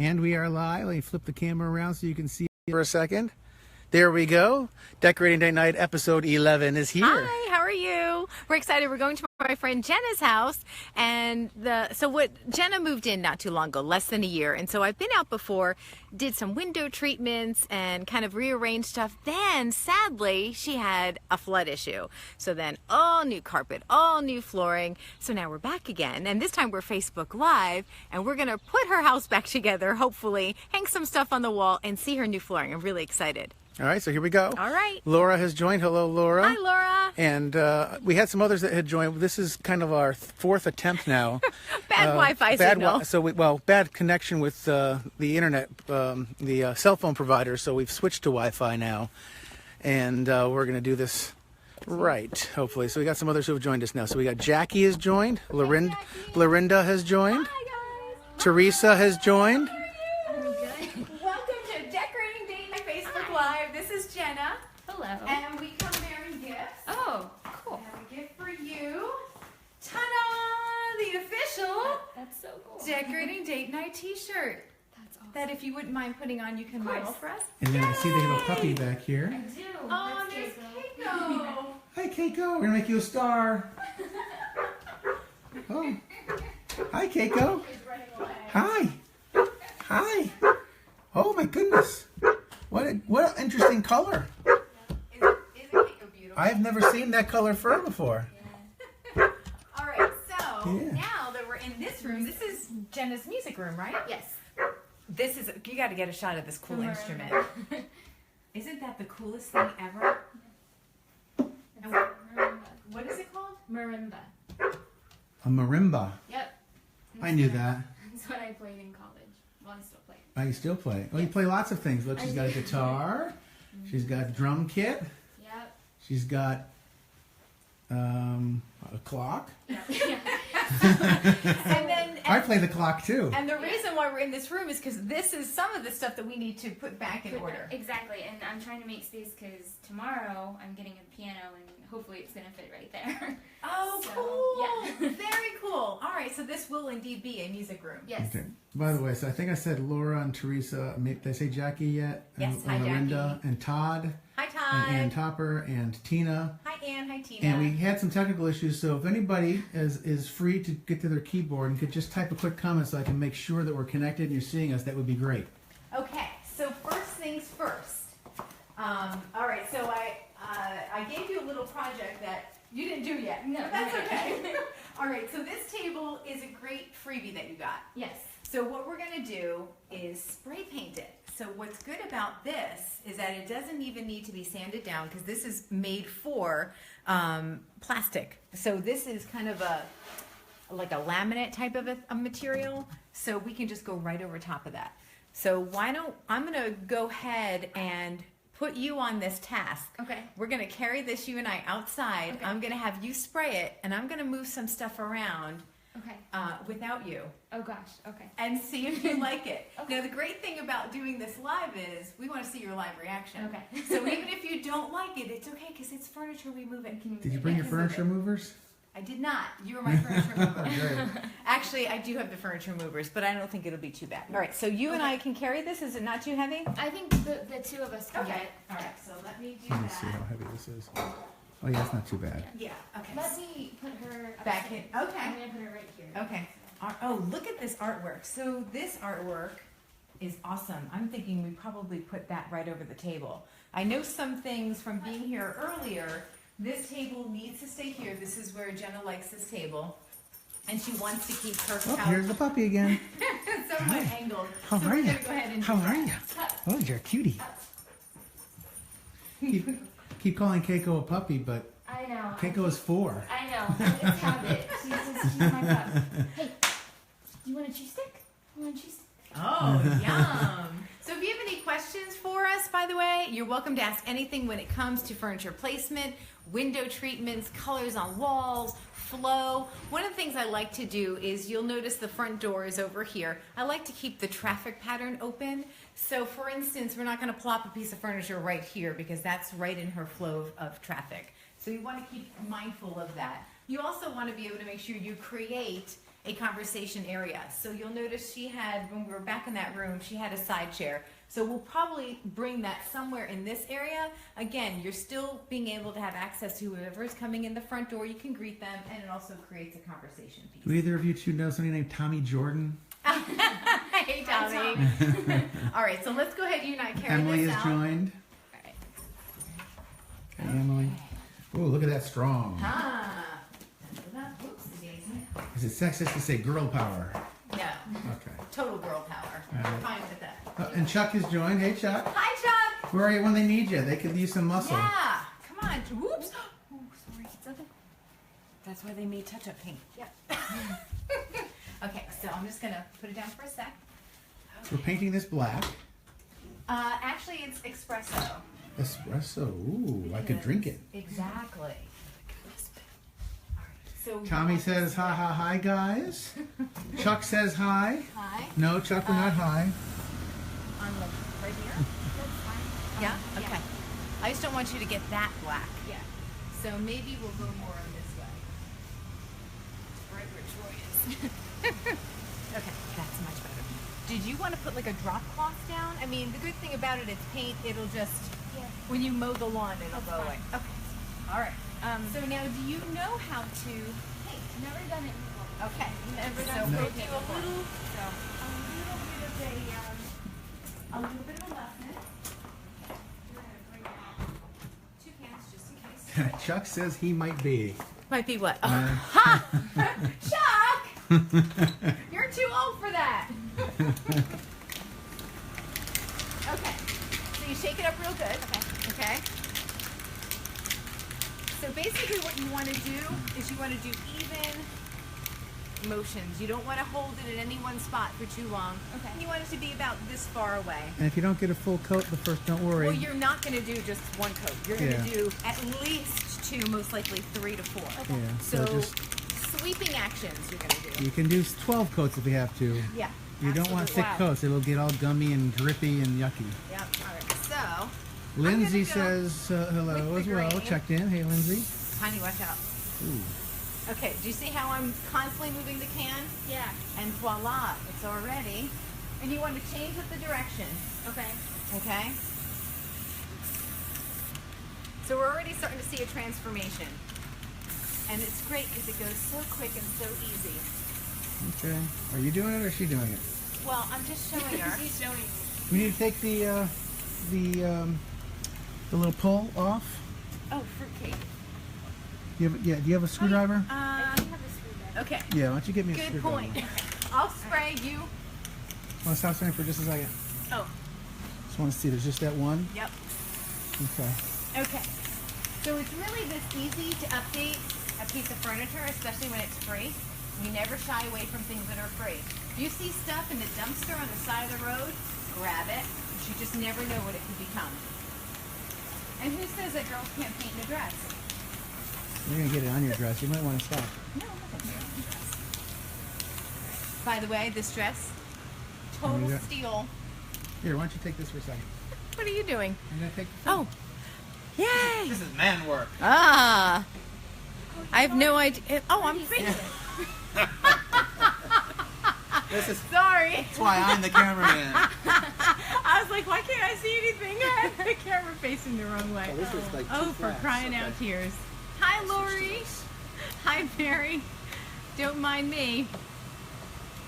And we are live. Let me flip the camera around so you can see for a second. There we go. Decorating Date Night episode 11 is here. Hi, how are you? We're excited. We're going to my friend Jenna's house, and Jenna moved in not too long ago, less than a year, and so I've been out before, did some window treatments and kind of rearranged stuff. Then sadly she had a flood issue, so then all new carpet, all new flooring. So now we're back again, and this time we're Facebook Live, and we're gonna put her house back together, hopefully hang some stuff on the wall and see her new flooring. I'm really excited. All right, so here we go. All right. Laura has joined. Hello, Laura. Hi, Laura. And we had some others that had joined. This is kind of our fourth attempt now. Bad Wi-Fi signal. Bad connection with the internet, the cell phone provider. So we've switched to Wi-Fi now, and we're going to do this right, hopefully. So we got some others who have joined us now. So we got Jackie has joined. Lorinda has joined. Hi, guys. Teresa has joined. This is Jenna. Hello. And we come bearing gifts. Oh, cool. And a gift for you. Ta-da! The official That's so cool. Decorating Date Night t-shirt. That's awesome. That if you wouldn't mind putting on, you can model for us. And then I see they have a puppy back here. I do. Oh, there's Keiko. Hi, Keiko. We're going to make you a star. Oh. Hi, Keiko. Hi. Hi. Oh, my goodness. What an interesting color. Isn't Keiko beautiful? I've never seen that color fur before. Yeah. All right, so Yeah. now that we're in this room, this is Jenna's music room, right? Yes. This is, you got to get a shot of this cool Marimba. instrument. Isn't that the coolest thing ever? And what is it called? Marimba. A marimba. Yep. I knew that. That's what I played in college. Well, I still play. Oh, you still play? Oh, you play lots of things. Look, she's got a guitar. She's got a drum kit. Yep. She's got a clock. I play the clock too. And the reason why we're in this room is because this is some of the stuff that we need to put back in order. Exactly, and I'm trying to make space because tomorrow I'm getting a piano and hopefully it's going to fit right there. Oh, So, cool. yeah. Very cool. All right, so this will indeed be a music room. Yes. Okay. By the way, so I think I said Laura and Teresa. Did I say Jackie yet? Yes, hi, Lorinda Jackie. and Todd. Hi, And Todd. Ann Topper and Tina. Hi, Ann. Hi, Tina. And we had some technical issues, so if anybody is free to get to their keyboard and could just type a quick comment so I can make sure that we're connected and you're seeing us, that would be great. Okay, so first things first. All right, so I gave you a little project that you didn't do yet. No, but that's not okay. yet. All right, so this table is a great freebie that you got. Yes. So what we're going to do is spray paint it. So what's good about this is that it doesn't even need to be sanded down because this is made for plastic. So this is kind of like a laminate type of a material. So we can just go right over top of that. So I'm going to go ahead and put you on this task. Okay. We're going to carry this, you and I, outside. Okay. I'm going to have you spray it, and I'm going to move some stuff around Okay. without you. Oh gosh. Okay. And see if you like it. Okay. Now, the great thing about doing this live is we want to see your live reaction. Okay. So even if you don't like it, it's okay because it's furniture. We move it. Did you bring your furniture movers? I did not. You were my furniture mover. Great. Actually, I do have the furniture movers, but I don't think it'll be too bad. All right, so you and I can carry this. Is it not too heavy? I think the two of us can get it. All right, so let me do Let me see how that. heavy this is. Oh yeah, it's not too bad. Yeah, okay. Let me put her Back upstairs. in. Okay. I'm gonna put her right here. Okay. Oh, look at this artwork. So this artwork is awesome. I'm thinking we probably put that right over the table. I know some things from being here earlier. This table needs to stay here. This is where Jenna likes this table. And she wants to keep her Oh, couch here's the puppy again. somewhat Hi. angled. How so are we're you? gonna go ahead and How do are that. you? Oh, you're a cutie. Keep calling Keiko a puppy, but I know. Keiko is 4. I know. It's habit. She's my pup. Hey, do you want a cheese stick? You want a cheese stick? Oh, yum. So if you have any questions for us, by the way, you're welcome to ask anything when it comes to furniture placement, window treatments, colors on walls, flow. One of the things I like to do is you'll notice the front door is over here. I like to keep the traffic pattern open. So for instance, we're not going to plop a piece of furniture right here because that's right in her flow of traffic. So you want to keep mindful of that. You also want to be able to make sure you create a conversation area. So you'll notice she had, when we were back in that room, she had a side chair. So we'll probably bring that somewhere in this area. Again, you're still being able to have access to whoever's coming in the front door. You can greet them, and it also creates a conversation piece. Do either of you two know somebody named Tommy Jordan? Hey, Tommy. All right, so let's go ahead. You and I carry Emily this is out. joined. All right. Hey, Emily. Oh, look at that strong. Ah. Oops, daisy. Is it sexist to say girl power? No. Okay. Total girl power. All right. Fine with that. And Chuck is joined. Hey, Chuck. Hi, Chuck. Where are you when they need you? They could use some muscle. Yeah. Come on. Whoops. Oh, sorry. It's okay. That's why they made touch-up paint. Yep. Okay, so I'm just gonna put it down for a sec. We're painting this black. Actually, it's espresso. Espresso. Ooh, I could drink it. Exactly. So Tommy says, ha ha hi, guys. Chuck says hi. hi. No, Chuck, we're not hi. On the right here. That's fine. Yeah. Okay. I just don't want you to get that black. Yeah. So maybe we'll go more on this way. Right where Troy is. Okay, that's much better. Did you want to put like a drop cloth down? I mean, the good thing about it, it's paint. It'll just, Yeah. when you mow the lawn, it'll That's go away. fine. Okay. All right. So now, do you know how to paint? Never done it before. Okay. Never So done we'll paint do a before. little, So, a little bit of a lesson. We're gonna bring out 2 cans just in case. Chuck says he might be. Might be what? Uh, Ha! Chuck! You're too old for that. Okay. So you shake it up real good. Okay. So basically what you want to do is you want to do even motions. You don't want to hold it at any one spot for too long. Okay. You want it to be about this far away. And if you don't get a full coat the first, don't worry. Well, you're not going to do just 1 coat. You're going to Yeah. do at least 2, most likely 3 to 4. Yeah, So, so just, sweeping actions you're going to do. you can do 12 coats if you have to. Yeah. You don't want thick Wow. coats. It'll get all gummy and drippy and yucky. Yep. All right. So, Lindsay gonna go says hello with as the well. grain. Checked in. Hey, Lindsay. Tiny, watch out. Ooh. Okay. Do you see how I'm constantly moving the can? yeah. And voila, it's already. And you want to change up the direction. Okay. Okay. So we're already starting to see a transformation. And it's great because it goes so quick and so easy. Okay. Are you doing it or is she doing it? Well, I'm just showing her. She's showing me. We need to take the little pull off. Oh, fruitcake. Do you have a screwdriver? I do have a screwdriver. Okay. Yeah. Why don't you get me a Good screwdriver? point. I'll spray you. Want to stop signing for just a second? Oh, Just want to see. There's just that one. yep. Okay. Okay. So it's really this easy to update a piece of furniture, especially when it's free. We never shy away from things that are free. If you see stuff in the dumpster on the side of the road, grab it. You just never know what it could become. And who says that girls can't paint in a dress? You're gonna get it on your dress. You might want to stop. No, I'm not gonna paint in a dress. By the way, this dress, Oh, total you got- steal. Here, why don't you take this for a second? What are you doing? I'm gonna take. Oh, yay! This is man work. Ah, I have no idea. Oh, I'm pretty. This is Sorry. that's why I'm the cameraman. I was like, why can't I see anything? I had the camera facing the wrong way. Oh, this was like Oh, too for fast. crying Okay. out tears. Hi, Lori. Hi, Mary. Don't mind me.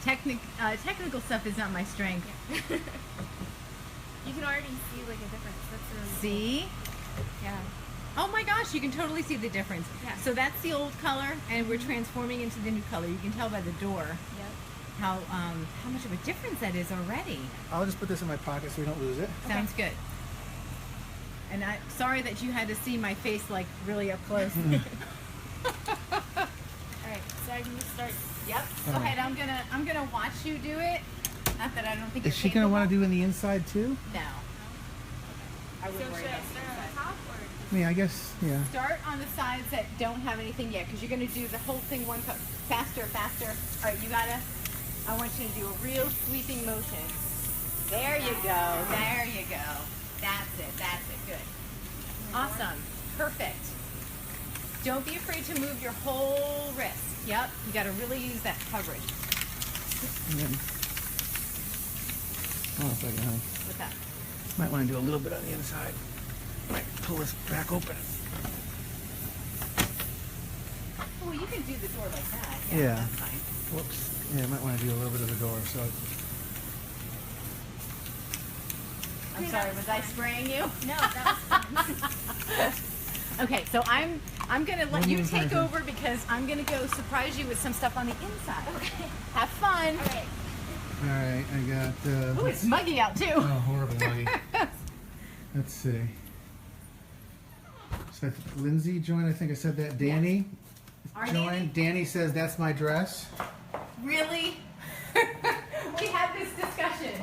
Technical stuff is not my strength. You can already see like a difference. That's really See? cool. Yeah. Oh my gosh, you can totally see the difference. Yeah. So that's the old color, and we're transforming into the new color. You can tell by the door Yep. how much of a difference that is already. I'll just put this in my pocket so we don't lose it. Sounds good. And I'm sorry that you had to see my face like really up close. All right. So I can just start. Yep. Go All right. ahead. I'm gonna watch you do it. Not that I don't think Is she gonna want to do in the inside too? No. I So wouldn't worry should I about start on that. the top or? I mean, I guess, yeah. Start on the sides that don't have anything yet, because you're gonna do the whole thing one cut faster, faster. All right, I want you to do a real sweeping motion. There you go. There you go. That's it. That's it. Good. Awesome. Perfect. Don't be afraid to move your whole wrist. Yep, you got to really use that coverage. And then, hold on a second, honey. With that. Might want to do a little bit on the inside. Might pull this back open. Oh, well, you can do the door like that. Yeah. That's fine. Whoops. Yeah, might want to do a little bit of the door. So I'm sorry, was I spraying you? No, that was fun. Okay, so I'm gonna let you Moving take furniture. over because I'm gonna go surprise you with some stuff on the inside. Okay. Have fun. All right. all right, I got. Oh, it's muggy out too. Oh, horrible muggy. Let's see. So Lindsay joined. I think I said that. Danny Our joined. Danny? Danny says that's my dress. Really? We had this discussion.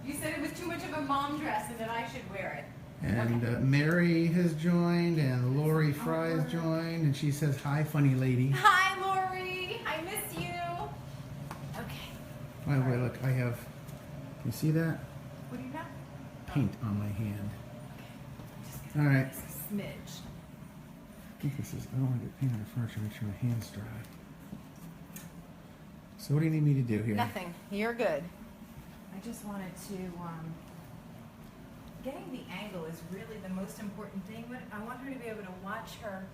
You said it was too much of a mom dress and that I should wear it. And Mary has joined, and Lori Fry has joined, and she says, "Hi, funny lady." Hi, Lori. I miss you. Okay. By the way, look, I have. Can you see that? What do you got? Paint on my hand. Just All right. a smidge. I think this is. I don't want to get paint on the furniture. Make sure my hand's dry. So what do you need me to do here? Nothing. You're good. I just wanted to, getting the angle is really the most important thing. I want her to be able to watch her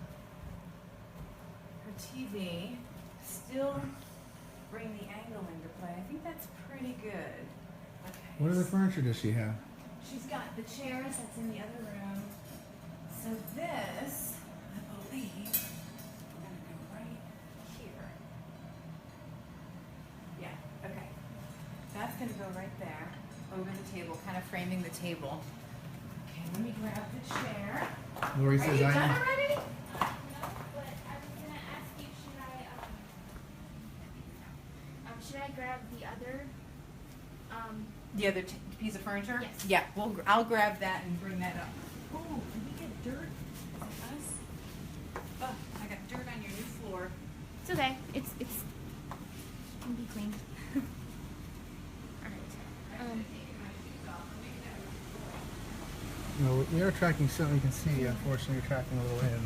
TV, still bring the angle into play. I think that's pretty good. Okay. What other furniture does she have? She's got the chairs that's in the other room. So this, I believe, we're gonna go right here. Yeah, okay. That's gonna go right there, over the table, kind of framing the table. Okay, let me grab the chair. Lori Are says you I done am. already? No, but I was gonna ask you, should I grab the other, The other piece of furniture? Yes. Yeah, I'll grab that and bring that up. Oh, did we get dirt? Is it us? Oh, I got dirt on your new floor. it's okay. It's can be cleaned. All right. No, we are tracking something. You can see, unfortunately, we're tracking a little in.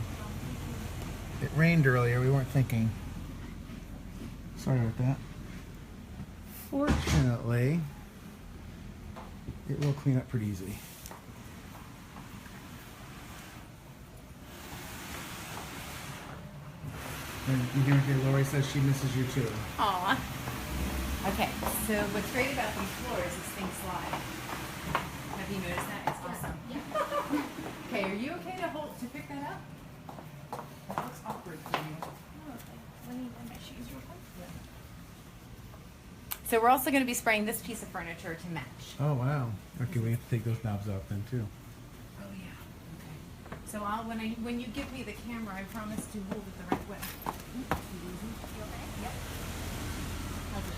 It rained earlier. We weren't thinking. Sorry about that. Fortunately, it will clean up pretty easy. And you can hear Lori says she misses you too. Aw. Okay, so what's great about these floors is things slide. Have you noticed that? It's awesome. Yeah. Okay, are you okay to pick that up? That looks awkward for you. Oh, okay. Let me wear my shoes real quick. So we're also going to be spraying this piece of furniture to match. Oh wow. Okay, we have to take those knobs off then too. Oh yeah. Okay. So when you give me the camera, I promise to hold it the right way. You okay? Yep. Hold it.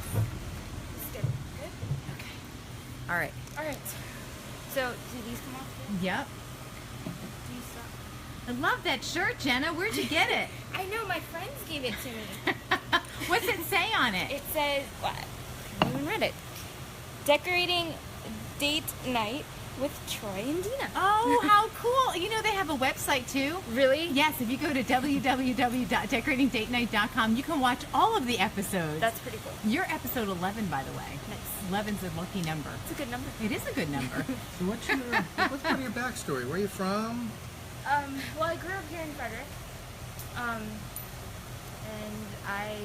It's good. Good? Okay. All right. All right. So, do these come off? Too? Yep. Do you suck? I love that shirt, Jenna. Where'd you get it? I know, my friends gave it to me. What's it say on it? It says, what? I haven't even read it. Decorating date night with Troy and Dina. Oh, how cool. You know, they have a website too. Really? Yes, if you go to www.decoratingdatenight.com, you can watch all of the episodes. That's pretty cool. You're episode 11, by the way. Nice. 11's a lucky number. It's a good number. It is a good number. So what's part of your backstory? Where are you from? Well, I grew up here in Frederick. And I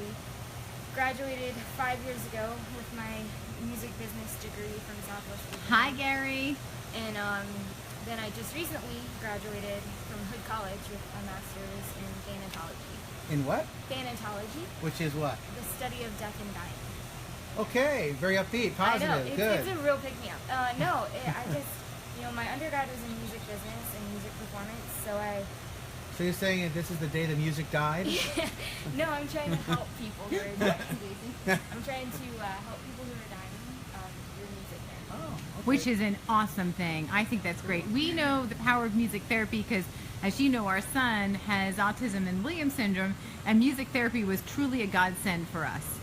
graduated 5 years ago with my music business degree from Southwest Virginia. Hi, Gary. And then I just recently graduated from Hood College with a master's in thanatology. In what? Thanatology, Which is what? the study of death and dying. Okay, very upbeat, positive, I know, good. it's a real pick-me-up. I just, my undergrad was in music business and music performance, so So you're saying that this is the day the music died? no, I'm trying to help people who are dying. I'm trying to help people who are dying through music therapy. Oh, okay. Which is an awesome thing. I think that's great. We know the power of music therapy because, as you know, our son has autism and Williams syndrome, and music therapy was truly a godsend for us.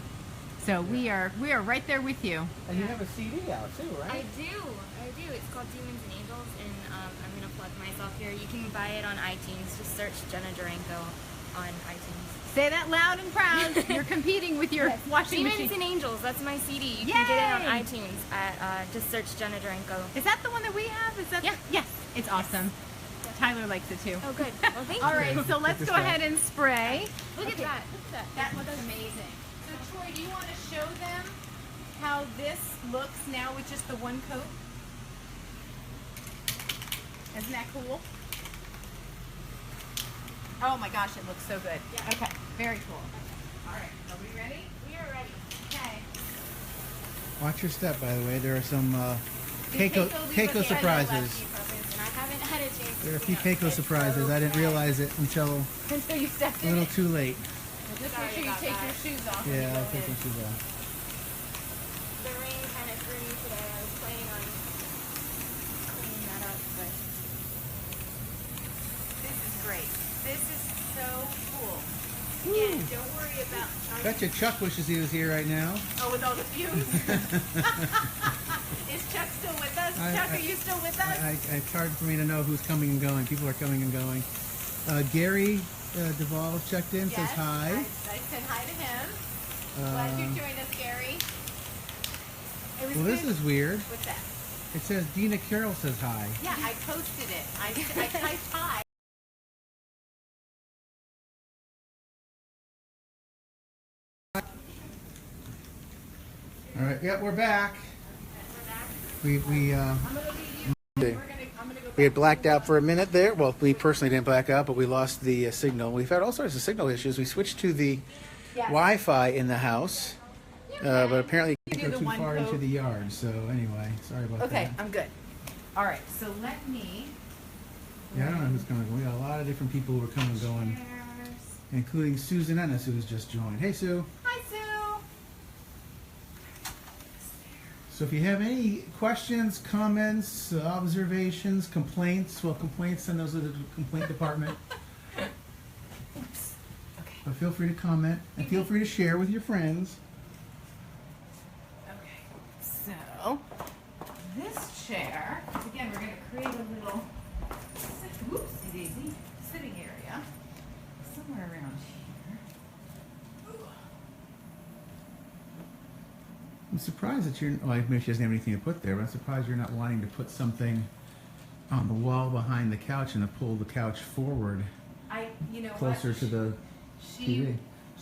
So we are right there with you. And you have a CD out too, I right? do. It's called Demons and Angels, and I'm gonna plug myself here. You can buy it on iTunes. Just search Jenna Durango on iTunes. Say that loud and proud. You're competing with your washing Demons machine. and Angels. That's my CD. You can get it on Yay! iTunes. At just search Jenna Durango. Is that the one that we have? Is that? Yeah. Yes. It's awesome. Tyler likes it too. Oh, good. Well, thank All you. right, so let's this go guy. ahead and spray. Look at that. Look at that. That looks amazing. So Troy, do you want to show them how this looks now with just the one coat? Isn't that cool? Oh my gosh, it looks so good. Yeah. Okay, very cool. All right, are we ready? We are ready. Okay. Watch your step, by the way. There are some Did Keiko leave us surprises. And I haven't had a chance. There are a few Keiko surprises. I didn't realize it until Until you stepped a in little it. too late. Well, just Sorry make sure you about take that. your shoes off when you Yeah, go I'll take in. my shoes off. The rain kind of threw me today. I was planning on cleaning that up, but This is great. This is so cool. Again, don't worry about Bet you Chuck wishes he was here right now. Oh, with all the fumes. Is Chuck still with us? Chuck, are you still with us? It's hard for me to know who's coming and going. People are coming and going. Gary Duvall checked in, says hi. I said hi to him. Glad you joined us, Gary. It was Well, this good. is weird. What's that? It says Dina Carroll says hi. Yeah, I posted it. I typed hi. All right, yeah, we're back. We I'm gonna go We had blacked out for a minute there. Well, we personally didn't black out, but we lost the signal. We've had all sorts of signal issues. We switched to the Wi-Fi in the house, but apparently you do can't the go too one far code. into the yard. So anyway, sorry about Okay, that. I'm good. All right, so let me. Yeah, I don't know who's coming. We got a lot of different people who are coming and going, including Susan Ennis, who has just joined. Hey, Sue. Hi, Sue. So if you have any questions, comments, observations, complaints, well, complaints, send those to the complaint department. Oops. Okay. But feel free to comment and feel free to share with your friends. Okay. So this chair, again, we're going to create a little whoopsie daisy sitting area somewhere around here. I'm surprised that you're, well, maybe she doesn't have anything to put there, but I'm surprised you're not wanting to put something on the wall behind the couch and to pull the couch forward You know closer what? to the TV.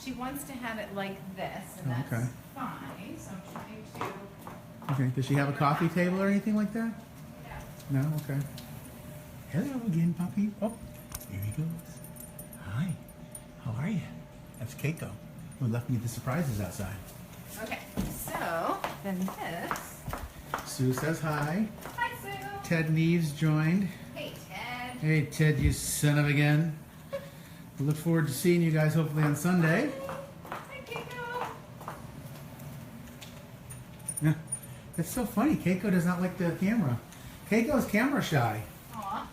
She wants to have it like this, and Oh, that's okay. fine. So I'm trying to. Okay, does she have a coffee table or anything like that? No? Okay. Hello again, puppy. Oh, here he goes. Hi. How are you? That's Keiko, who left me the surprises outside. Okay, so then this. Sue says hi. Hi, Sue. Ted Neves joined. Hey, Ted. Hey, Ted, you son of a gun. We look forward to seeing you guys hopefully on Sunday. Hi, Keiko. Yeah. It's so funny. Keiko does not like the camera. Keiko's camera shy. Aw.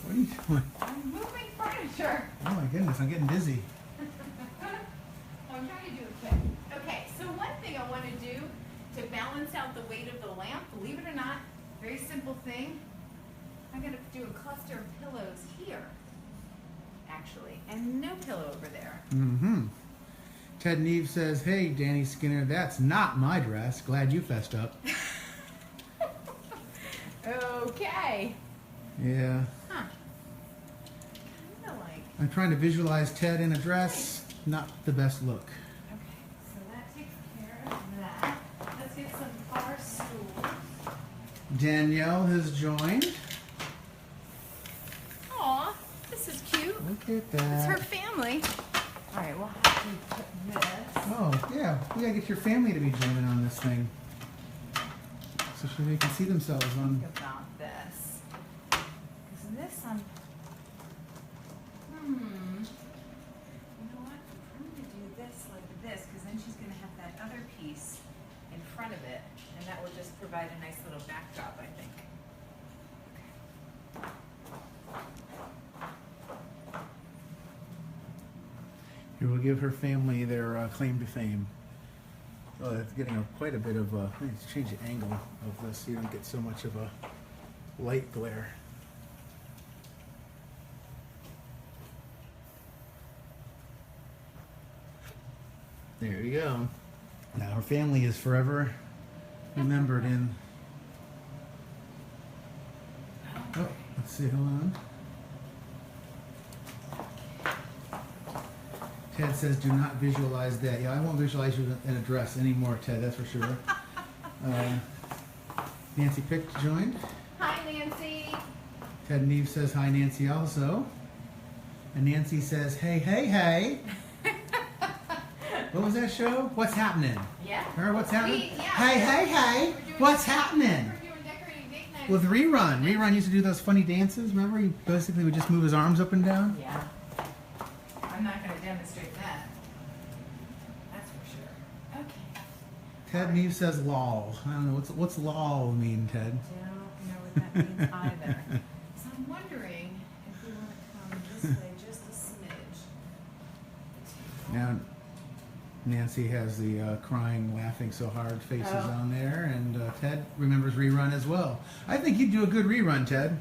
What are you doing? I'm moving furniture. Oh my goodness, I'm getting dizzy. I'm trying to do it quick. Okay, so one thing I want to do to balance out the weight of the lamp, believe it or not, very simple thing. I'm going to do a cluster of pillows here, actually, and no pillow over there. Mm-hmm. Ted Neves says, hey, Danny Skinner, that's not my dress. Glad you fessed up. Okay. Yeah. Huh. Kind of like. I'm trying to visualize Ted in a dress. Not the best look. Okay, so that takes care of that. Let's get some bar stools. Danielle has joined. Aw, this is cute. Look at It's her that. family. All right, we'll have to put this. Oh, yeah. We gotta get your family to be joining on this thing. So they can see themselves on. Think about this. Because this, you know what? I'm going to do this like this, because then she's going to have that other piece in front of it, and that will just provide a nice little backdrop, I think. It will give her family their claim to fame. Oh, it's getting quite a bit of. Let's change the angle of this so you don't get so much of a light glare. There you go. Now her family is forever remembered in. Oh, let's see. Hold on. Ted says, "Do not visualize that." Yeah, I won't visualize you in a dress anymore, Ted. That's for sure. Nancy Pick joined. Hi, Nancy. Ted Neve says, "Hi, Nancy," also. And Nancy says, "Hey, hey, hey." What was that show? What's happening? Yeah. Or what's happening? Yeah. Hey, hey, hey. What's happening? We're doing decorating date night. With Rerun. Rerun used to do those funny dances. Remember? He basically would just move his arms up and down. Yeah. I'm not going to demonstrate that. That's for sure. Okay. Ted Neve says, "Lol." I don't know. What's lol mean, Ted? Don't know what that means either. So I'm wondering if we want to come this way just a smidge. Now, Nancy has the crying, laughing so hard faces Oh. on there, and Ted remembers Rerun as well. I think you'd do a good rerun, Ted.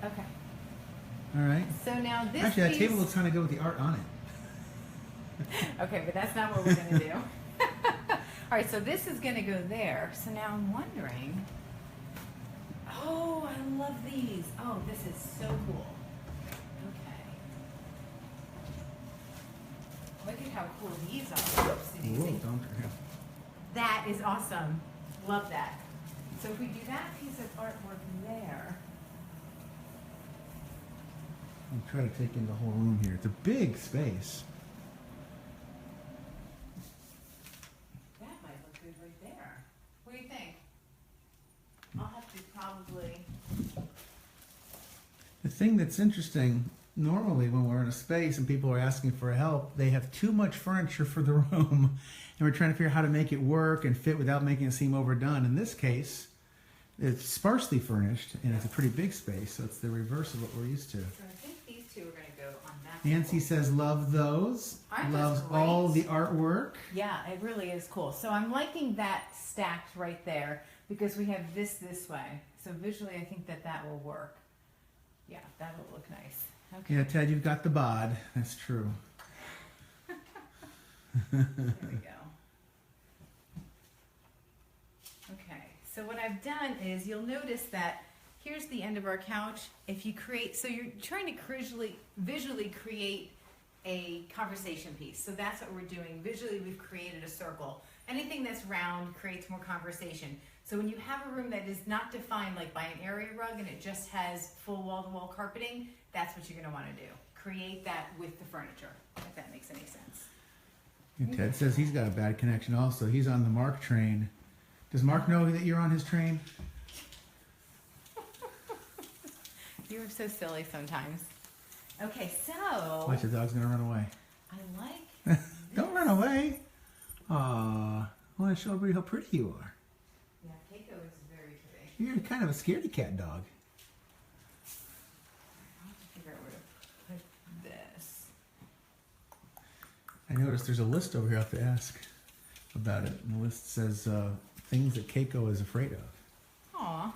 Okay. All right. So now this Actually, that piece... table looks kind of good with the art on it. Okay, but that's not what we're going to do. All right, so this is going to go there. So now I'm wondering... Oh, I love these. Oh, this is so cool. Okay. Look at how cool these are. Oops, did you Whoa, see? don't. Yeah. That is awesome. Love that. So if we do that piece of artwork there... I'm trying to take in the whole room here. It's a big space. That might look good right there. What do you think? I'll have to probably... The thing that's interesting, normally when we're in a space and people are asking for help, they have too much furniture for the room, and we're trying to figure out how to make it work and fit without making it seem overdone. In this case, it's sparsely furnished, and it's a pretty big space, so it's the reverse of what we're used to. So I think these two are going to go on that. Nancy says, "Love those." Aren't those Loves great? all the artwork. Yeah, it really is cool. So I'm liking that stacked right there because we have this way. So visually, I think that will work. Yeah, that will look nice. Okay, Yeah, Ted, you've got the bod. That's true. there we go. Okay, so what I've done is you'll notice that here's the end of our couch. If you create, so you're trying to visually create a conversation piece. So that's what we're doing. Visually, we've created a circle. Anything that's round creates more conversation. So when you have a room that is not defined like by an area rug and it just has full wall-to-wall carpeting, that's what you're going to want to do. Create that with the furniture, if that makes any sense. And Ted says he's got a bad connection also. He's on the Mark train. Does Mark know that you're on his train? You're so silly sometimes. Okay, so Watch, the dog's gonna run away. I like Don't run away. Aw, I want to show everybody how pretty you are. Yeah, Keiko is very pretty. You're kind of a scaredy cat dog. I'll have to figure out where to put this. I noticed there's a list over here I have to ask about it. And the list says things that Keiko is afraid of. Aw.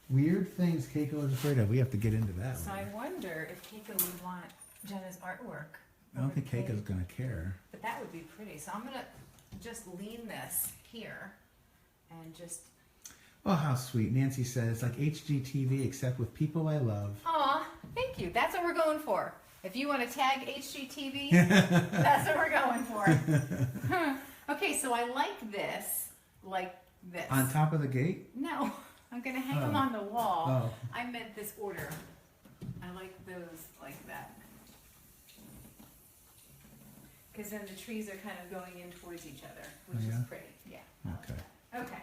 Weird things Keiko is afraid of. We have to get into that So one. I wonder if Keiko would want Jenna's artwork. I don't think Keiko's gonna care. But that would be pretty. So I'm gonna just lean this here and just. Oh, how sweet. Nancy says it's like HGTV except with people I love. Aw, thank you. That's what we're going for. If you want to tag HGTV, that's what we're going for. Okay, so I like this, On top of the gate? No, I'm gonna hang them Oh. on the wall. Oh. I meant this order. I like those like that. Because then the trees are kind of going in towards each other, which Oh, yeah? is pretty. Yeah. I like Okay. that. Okay.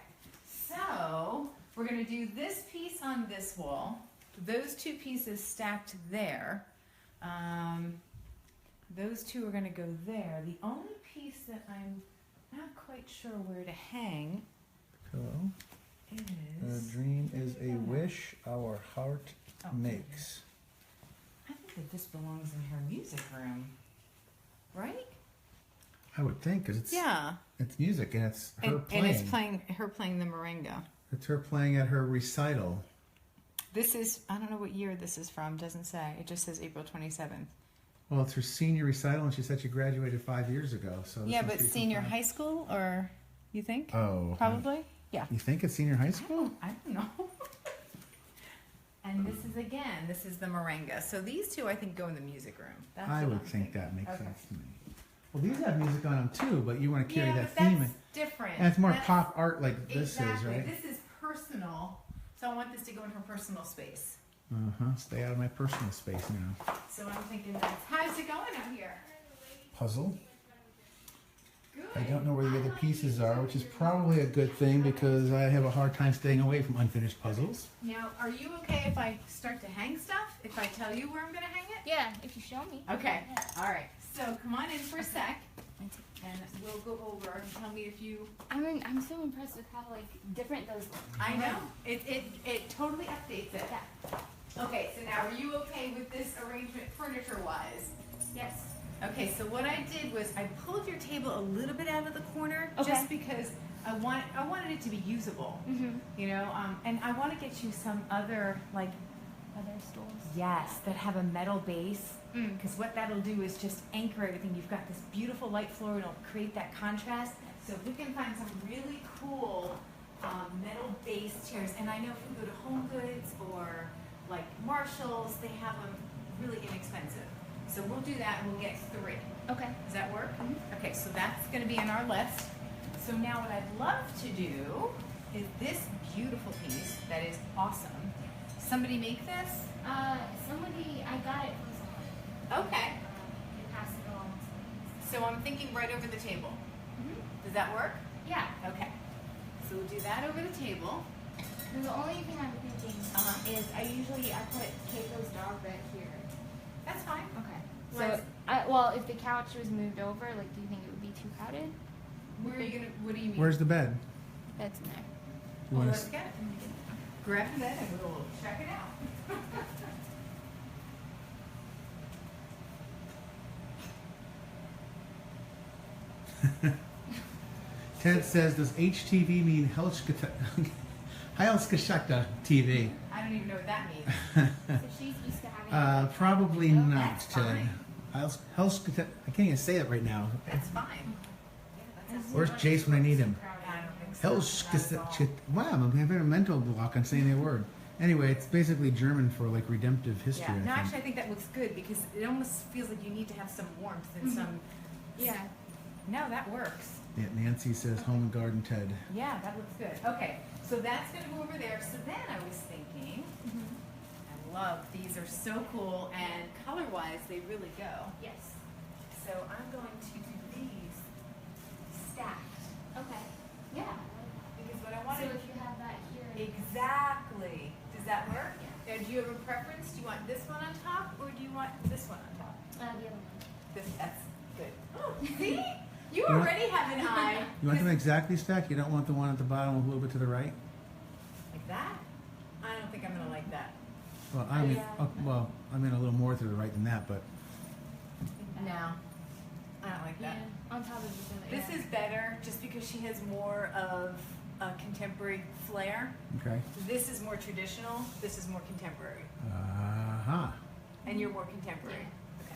So we're gonna do this piece on this wall. Those two pieces stacked there. Those two are gonna go there. The only piece that I'm not quite sure where to hang Pillow. A is. dream is a wish our heart Oh. makes. I think that this belongs in her music room. right? I would think, because it's Yeah. it's music and it's her And playing. it's her playing the marimba. It's her playing at her recital. This is, I don't know what year this is from, doesn't say. It just says April 27th. Well, it's her senior recital, and she said she graduated 5 years ago. So this Yeah, must but be from senior 5. high school, or you think? Oh, Probably? Yeah. You think it's senior high school? I don't know. And this is the marimba. So these two, I think, go in the music room. That's I what would I'm think thinking. that makes Okay. sense to me. Well, these have music on them too, but you want to carry Yeah, that but theme. that's different. And it's more That's- pop art like this Exactly. is, right? This is personal, so I want this to go in her personal space. Stay out of my personal space now. So I'm thinking that's, how's it going out here? Puzzle. Good. I don't know where the other pieces are, which is probably a good thing because I have a hard time staying away from unfinished puzzles. Now, are you okay if I start to hang stuff? If I tell you where I'm going to hang it? Yeah, if you show me. Okay. All right. So come on in for a sec, and we'll go over and tell me if you. I'm so impressed with how like different those look. I know it totally updates it. Yeah. Okay. So now, are you okay with this arrangement, furniture-wise? Yes. Okay, so what I did was I pulled your table a little bit out of the corner Okay. just because I wanted it to be usable, you know, and I want to get you some other like Other stools. yes that have a metal base Mm. because what that'll do is just anchor everything. You've got this beautiful light floor; it'll create that contrast. So if we can find some really cool metal base chairs, and I know if we go to Home Goods or like Marshalls, they have them really inexpensive. So we'll do that and we'll get 3. Okay. Does that work? Okay, so that's going to be in our list. So now what I'd love to do is this beautiful piece that is awesome. Somebody make this? Somebody, I got it from someone. Okay. They passed it along to me. So I'm thinking right over the table. Does that work? Yeah. Okay. So we'll do that over the table. And the only thing I'm thinking is I put Keiko's dog right here. That's fine. Okay. Was- Well, if the couch was moved over, like, do you think it would be too crowded? Where are you gonna? What do you mean? Where's the bed? That's in there. You Well, wanna let's get it. Grab the bed and we'll check it out. Ted says, does HTV mean Heilskashakta TV? I don't even know what that means. So she's used to having. Probably not, That's Ted. fine. Heilskashakta, I can't even say it right now. That's fine. Where's Jace when I need him? I don't think so. Heilskashakta. Wow, I'm having a mental block on saying that word. Anyway, it's basically German for like redemptive history. Yeah. No, I actually, think. I think that looks good because it almost feels like you need to have some warmth and some. Yeah. No, that works. Yeah, Nancy says home and garden Ted. Yeah, that looks good. Okay, so that's going to go over there. So then I was thinking, I love these are so cool and color-wise they really go. Yes. So I'm going to do these stacked Okay. Yeah. because what I So wanted. if you have that here. Exactly. Does that work? Yeah. Do you have a preference? Do you want this one on top or do you want this one on top? The other one. That's good. See? You want- already have an eye. You want them exactly stacked? You don't want the one at the bottom a little bit to the right? Like that? I don't think I'm going to like that. Well, I mean, Yeah. well, I mean a little more to the right than that, but No. I don't like that. Yeah. On top of each other. This yeah. is better just because she has more of a contemporary flair. okay. This is more traditional. This is more contemporary. Aha. And you're more contemporary.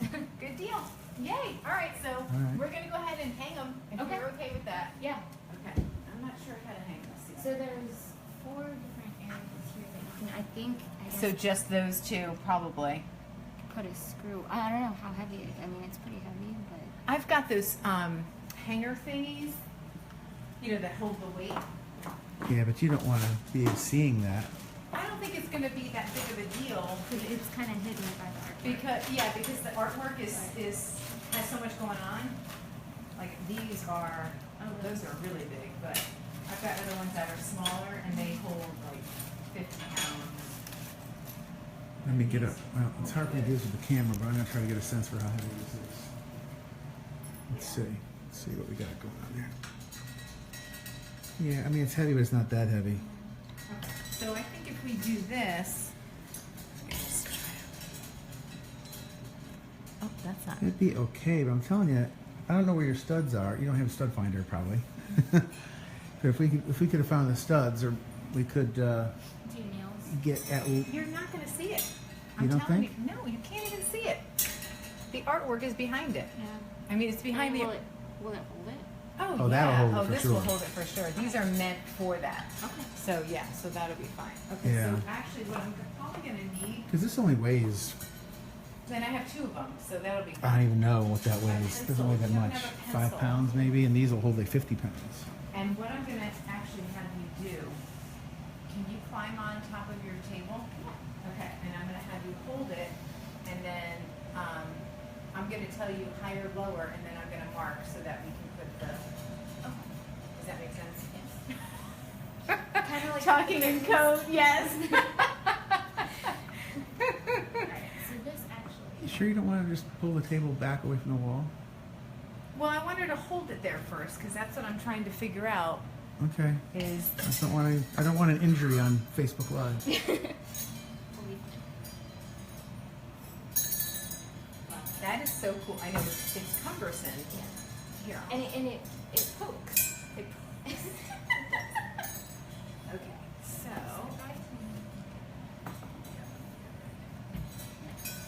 Okay. Good deal. Yay. All right, so right. we're going to go ahead and hang them if Okay. you're okay with that. Yeah. Okay. I'm not sure how to hang this. So there's 4 different areas here that you can, I think, So just those two, probably. put a screw. I don't know how heavy it is. I mean, it's pretty heavy, but. I've got those hanger thingies, you know, that hold the weight. Yeah, but you don't want to be seeing that. I don't think it's going to be that big of a deal Because it's kind of hidden by the artwork. because the artwork is has so much going on. Like these are, those are really big, but I've got other ones that are smaller and they hold like 50 pounds. Let me get a. Well, it's hard to do this with the camera, but I'm gonna try to get a sense for how heavy this is. Let's see. Let's see what we got going on there. Yeah, I mean it's heavy, but it's not that heavy. Okay. So I think if we do this, oh, That's not. It'd be okay, but I'm telling you, I don't know where your studs are. You don't have a stud finder, probably. But if we could have found the studs, or we could Do nails. get at. You're not going to see it. I'm You don't telling think? you. No, you can't even see it. The artwork is behind it. Yeah. I mean, it's behind And the. will it hold it? Oh, Oh, yeah. that'll hold it oh, for this sure. will hold it for sure. These are meant for that. Okay. So yeah, so that'll be fine. Okay, Yeah. so actually, what I'm probably going to need. Because this only weighs. Then I have 2 of them, so that'll be I fine. don't even know what that weighs. It doesn't weigh that You don't much. have a 5 pencil. pounds maybe, and these will hold like 50 pounds. And what I'm going to actually have you do, can you climb on top of your table? Okay, and I'm going to have you hold it, and then I'm going to tell you higher, lower, and then I'm going to mark so that we can put the. Oh, does that make sense? Yes. Kind of like Talking in code, yes. Alright, so this actually. You sure you don't want to just pull the table back away from the wall? Well, I want her to hold it there first, because that's what I'm trying to figure out. Okay. Is I don't want an injury on Facebook Live. that is so cool. I know it's cumbersome. Here. And it pokes. It pokes. Okay, so.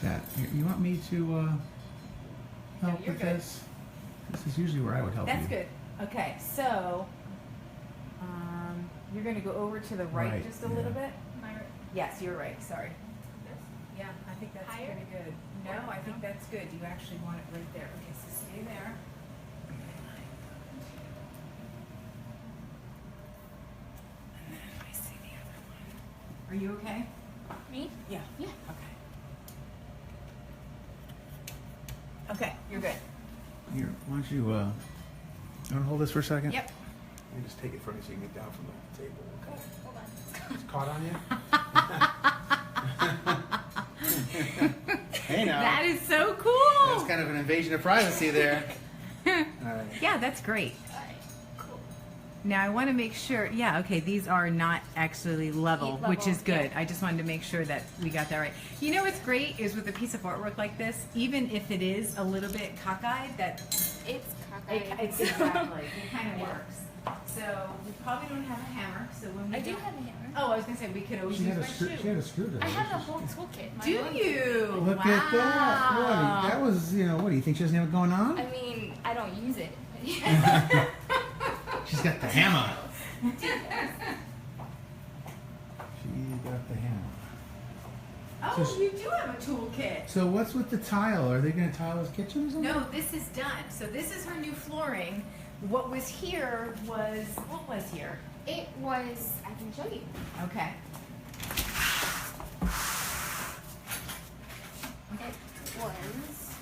That you want me to help you're with good. this? This is usually where I would help That's you. good. Okay, so you're going to go over to the right, just a little yeah. bit. Yes, you're right. Sorry. Yeah, I think that's Higher? pretty good. No, I think that's good. You actually want it right there. Okay, so stay there. And then I see the other one. Are you okay? Me? Yeah. Yeah. Okay. Okay, you're good. Here, why don't you want to hold this for a second? Yep. You just take it from me so you can get down from the table. Okay. Hold on. It's caught on you? Hey now. That is so That's cool. kind of an invasion of privacy there. All right. Yeah, that's great. Alright, cool. Now I want to make sure, yeah, okay, these are not actually level, which is Level, good. yeah. I just wanted to make sure that we got that right. You know what's great is with a piece of artwork like this, even if it is a little bit cockeyed, that It's cockeyed. it's exactly, it kind of works. So we probably don't have a hammer, so when we I do don't- have a hammer. Oh, I was gonna say we could always She use had, my she shoe. had a screwdriver. I have the whole toolkit. My Do own. you? Look wow. at that. What? That was, what do you think she doesn't have it going on? I mean, I don't use it. She's got the hammer. She got the hammer. Oh, So- you do have a toolkit. So what's with the tile? Are they going to tile this kitchen or something? No, this is done. So this is her new flooring. What was here was, what was here? It was, I can show you. Okay. It was.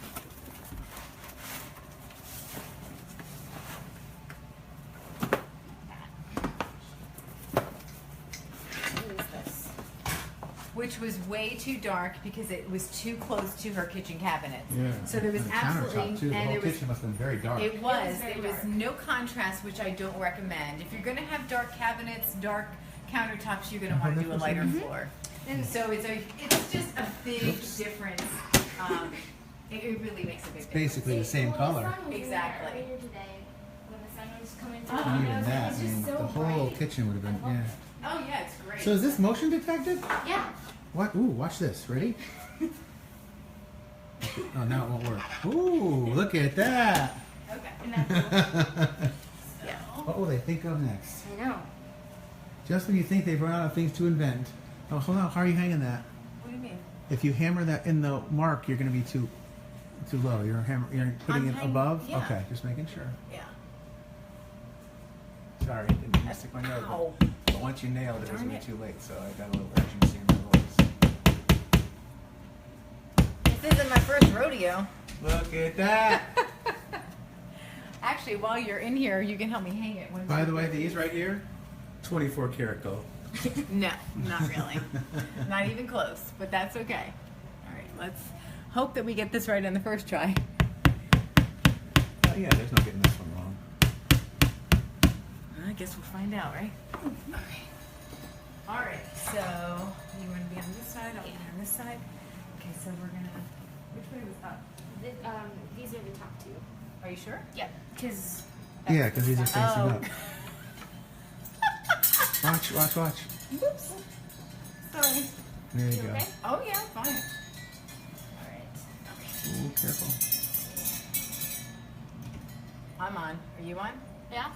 What is this? Which was way too dark because it was too close to her kitchen cabinets. Yeah. So there was And the absolutely, countertop too. The and whole there was, kitchen must have been very dark. it was, very there was dark. no contrast, which I don't recommend. If you're gonna have dark cabinets, dark countertops, you're gonna wanna do a lighter floor. And So it's just a big Oops. difference. It really makes a big difference. Basically the same well, color. The sun was in there Exactly. earlier today when the sun was coming Oh, through. And the even windows, that, it's I just mean, so the whole bright. kitchen would have been, I love yeah. Oh yeah, it's great. So is this motion detected? Yeah. What? Ooh, watch this. Ready? Oh, now it won't work. Ooh, look at that. Okay. And that's Yeah. What will they think of next? I know. Just when you think they've run out of things to invent. Oh, hold on. How are you hanging that? What do you mean? If you hammer that in the mark, you're going to be too low. You're putting I'm it hanging- above. yeah. Okay, just making sure. Yeah. Sorry, I didn't mean to stick my nose. Ow. But once you nailed it, it was Darn way it. too late. So I got a little urgency in my voice. This isn't my first rodeo. Look at that. Actually, while you're in here, you can help me hang it. By the way, these right here, 24 karat gold. No, not really. Not even close, but that's okay. All right, let's hope that we get this right on the first try. Oh, yeah, there's no getting this one wrong. I guess we'll find out, right? Okay. All right, so you want to be on this side, I'll be on this side. Okay, so we're gonna Which way was up? These are the top two. Are you sure? Yep. Because. Yeah, because these are facing Oh. up. Watch, watch, watch. Oops. Sorry. There you You go. okay? Oh yeah, fine. All right. Ooh, careful. I'm on. Are you on? Yeah.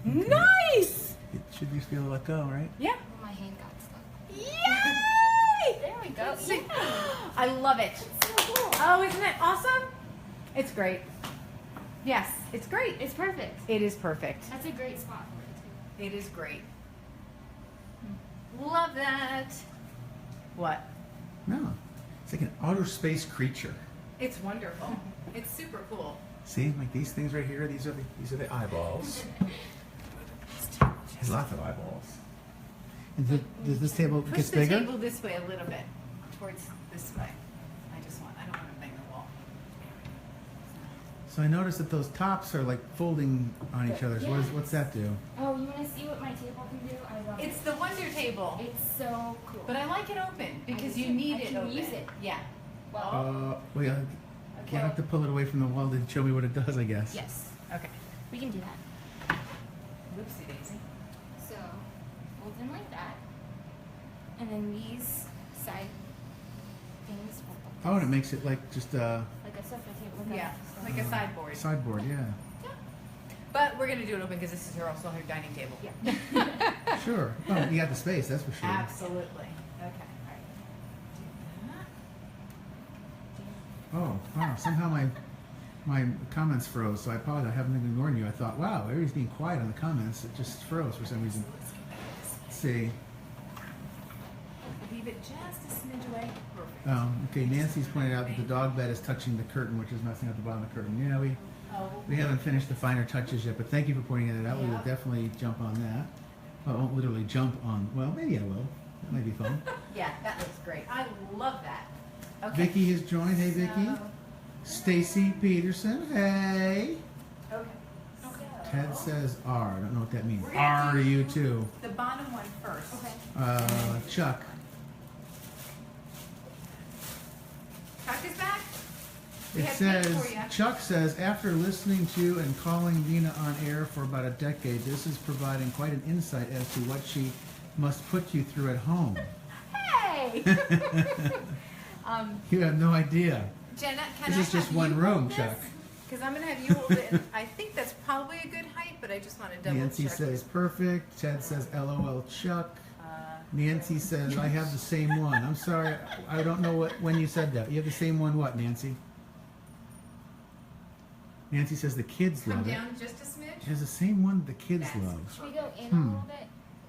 Nice! It should just be able to let go, right? Yeah. Oh, my hand got stuck. Yay! There we go. Yeah. I love it. So cool. Oh, isn't it awesome? It's great. Yes, it's great. It's perfect. It is perfect. That's a great spot for it It is great. Love that. What? No. It's like an outer space creature. It's wonderful. It's super cool. See, like these things right here, these are the eyeballs. There's lots of eyeballs. And does this table Push get the bigger? table this way a little bit, towards this way. I don't want to bang the wall. So I noticed that those tops are like folding on each other. So what's that do? too. Oh, you want to see what my table can do? I love It's it. the Wonder Table, It's so cool. but I like it open because do you too. need I it can open. use it. Yeah. well, Well, you have to pull it away from the wall to show me what it does, I guess. yes, Okay. we can do that. Whoopsie daisy. So, fold them like that, and then these side things fold like Oh, and it this. makes it like just a Like a sofa table. Like Yeah, a, like a sideboard. sideboard, yeah. But we're gonna do it open because this is also her dining table. Yeah. Sure. Oh, you got the space, that's for sure. Absolutely. Okay. All right. Do that. Oh, wow. Somehow my comments froze, so I apologize. I haven't been ignoring you. I thought, wow, everybody's being quiet on the comments. It just froze for some reason. Let's see. Leave it just a smidge away. Perfect. Okay, Nancy's pointed out that the dog bed is touching the curtain, which is messing up the bottom of the curtain. Yeah, we haven't finished the finer touches yet, but thank you for pointing it out. We will Yeah. definitely jump on that. Well, I won't literally jump on. Well, maybe I will. That might be fun. Yeah, that looks great. I love that. Okay. Vicky has joined. Hey, Vicky. So- Stacy Peterson. Hey. Okay. Ted says R. I don't know what that means. We're gonna R do you too. The bottom one first. Okay. Chuck. Chuck is back. We It have says, cake for ya. Chuck says, after listening to and calling Dina on air for about a decade, this is providing quite an insight as to what she must put you through at home. Hey. You have no idea. Jenna, can This I is just have one you room, hold Chuck. Because I'm gonna have you hold it. I think that's probably a good height, but I just want to double Nancy check. says, perfect. Ted says, LOL, Chuck. Nancy says, I have the same one. I'm sorry, I don't know when you said that. You have the same one what, Nancy? Nancy says the kids Come love it. down just a smidge. It has the same one the kids That's- love. Should we go in a little bit?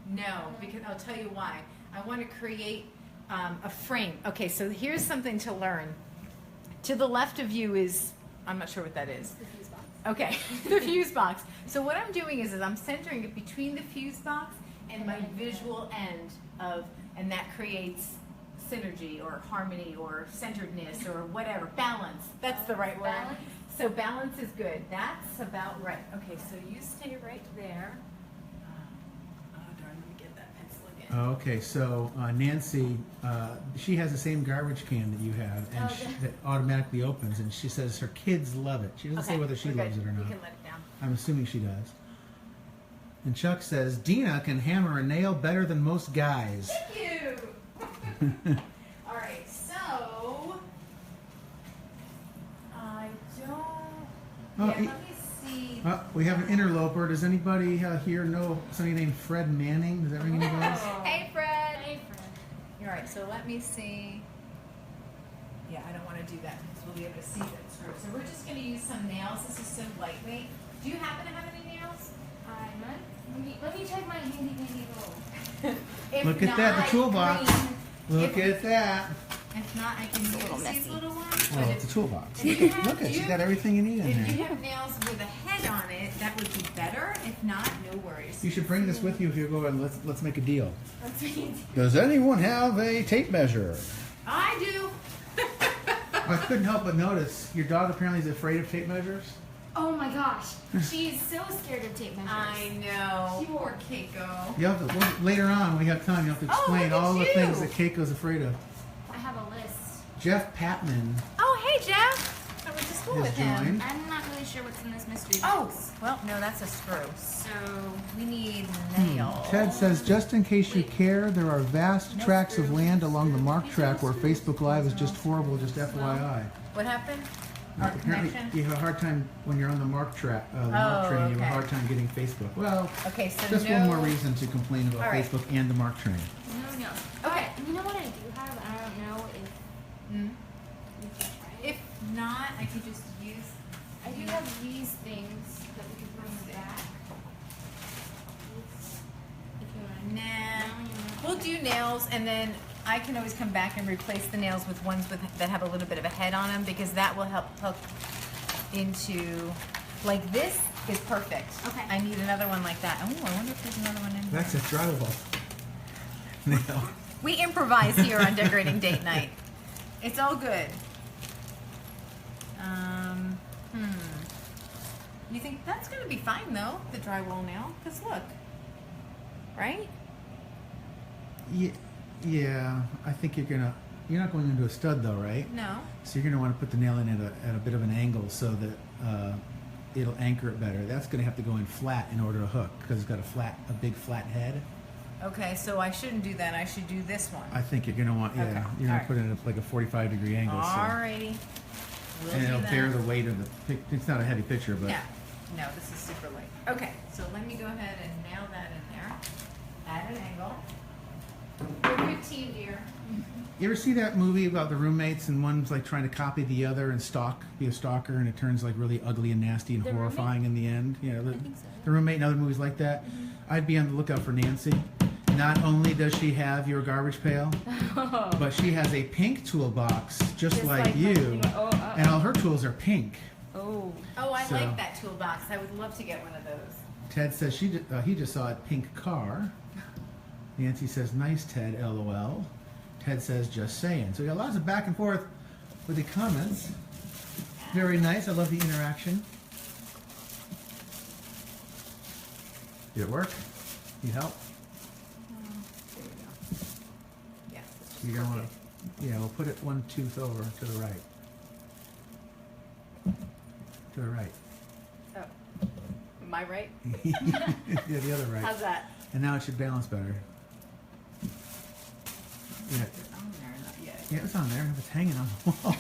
No, because I'll tell you why. I want to create a frame. Okay, so here's something to learn. To the left of you is, I'm not sure what that is. The fuse box. Okay, the fuse box. So what I'm doing is I'm centering it between the fuse box and my visual end of, and that creates synergy or harmony or centeredness or whatever. Balance. That's the right word. Balance? So balance is good. That's about right. Okay, so you stay right there. Oh darn, let me get that pencil again. Okay, so Nancy, she has the same garbage can that you have, and Okay. that automatically opens, and she says her kids love it. She doesn't say whether she we're loves good. it or You not. can let it down. I'm assuming she does. And Chuck says, Dina can hammer a nail better than most guys. Thank you. All right, so I don't. Oh, Yeah, let me see. We have an interloper. Does anybody here know somebody named Fred Manning? Does that ring any bells? Hey, Fred. Hey, friend. All right, so let me see. Yeah, I don't want to do that because we'll be able to see that through. So we're just going to use some nails. This is so lightweight. Do you happen to have any nails? Let me check my handy dandy little. If Look at that, the not, toolbox. green. Look at that. If not, I can use little these messy. little ones. Well, but it's a if, toolbox. if you have- Look at do she's you- got everything you need in if you there. have nails with a head on it, that would be better. If not, no worries. You should bring this with you if you go and let's make a deal. Let's read. Does anyone have a tape measure? I do. I couldn't help but notice your dog apparently is afraid of tape measures. Oh my gosh, she's so scared of tape measures. I know. Poor Keiko. You have to, later on, when we have time, you have to explain look at all the you. things that Keiko's afraid of. I have a list. Jeff Patman. Oh, cool has with him. joined. I'm not really sure what's in this mystery Oh, box. well, no, that's a screw. So, We need nails. Ted says, just in case you care, there are vast tracts of land along the Mark track where Facebook Live is just horrible, just FYI. What happened? Our Apparently, connection? you have a hard time when you're on the Mark track, the Mark train. You have a okay. hard time getting Facebook. Well, Okay, so just no. one more reason to complain about All right. Facebook and the Mark train. no nails. Okay. You know what I do have? I don't know if Hmm? we can try it. If not, I could just use. I do have these things that we can bring back. If you want Nah. We'll do nails, and then I can always come back and replace the nails with ones that have a little bit of a head on them, because that will help hook into. Like this is perfect. Okay. I need another one like that. Oh, I wonder if there's another one in here. That's a drywall nail. We improvise here on decorating date night. It's all good. You think that's gonna be fine though, the drywall nail? Cause look, right? Yeah, I think you're not going into a stud though, right? No. So you're gonna want to put the nail in at a bit of an angle so that it'll anchor it better. That's gonna have to go in flat in order to hook because it's got a big flat head. Okay, so I shouldn't do that. I should do this one. I think you're gonna want, Okay, you're gonna alright. put it at like a 45-degree angle. So, Alrighty. We'll and do it'll that. bear the weight of the. It's not a heavy picture, but No, this is super light. Okay, so let me go ahead and nail that in there. At an angle. We're a good team, dear. you ever see that movie about the roommates and one's like trying to copy the other and be a stalker, and it turns like really ugly and nasty and The horrifying in the end? Yeah, think so. The Roommate and other movies like that. I'd be on the lookout for Nancy. Not only does she have your garbage pail, but she has a pink toolbox just like you, and all her tools are pink. Oh. Oh, I So- like that toolbox. I would love to get one of those. Ted says he just saw a pink car. Nancy says, nice, Ted, LOL. Ted says, just saying. So we got lots of back and forth with the comments. Very nice. I love the interaction. Did it work? Need help? There we go. Yes. it's just You're gonna want perfect. to, yeah, we'll put it one tooth over to the right. To the right. Oh. Am I right? Yeah, the other right. How's that? And now it should balance better. Yeah, It's on there, not yet. yeah, it's on there. It's hanging on the wall.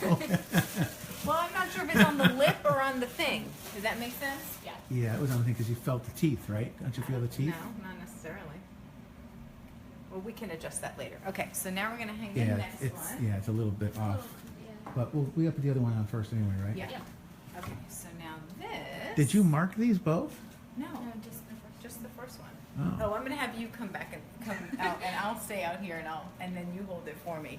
Well, I'm not sure if it's on the lip or on the thing. Does that make sense? Yeah. Yeah, it was on the thing because you felt the teeth, right? Don't you feel the teeth? No, not necessarily. Well, we can adjust that later. Okay, so now we're gonna hang the Yeah, next it's one. it's a little bit off, Yeah. but we got to put the other one on first anyway, right? Yeah. Yeah. Okay, so now this. Did you mark these both? No, No, just the first. just the first one. Oh. Oh, I'm gonna have you come back and come out, and I'll stay out here, and then you hold it for me.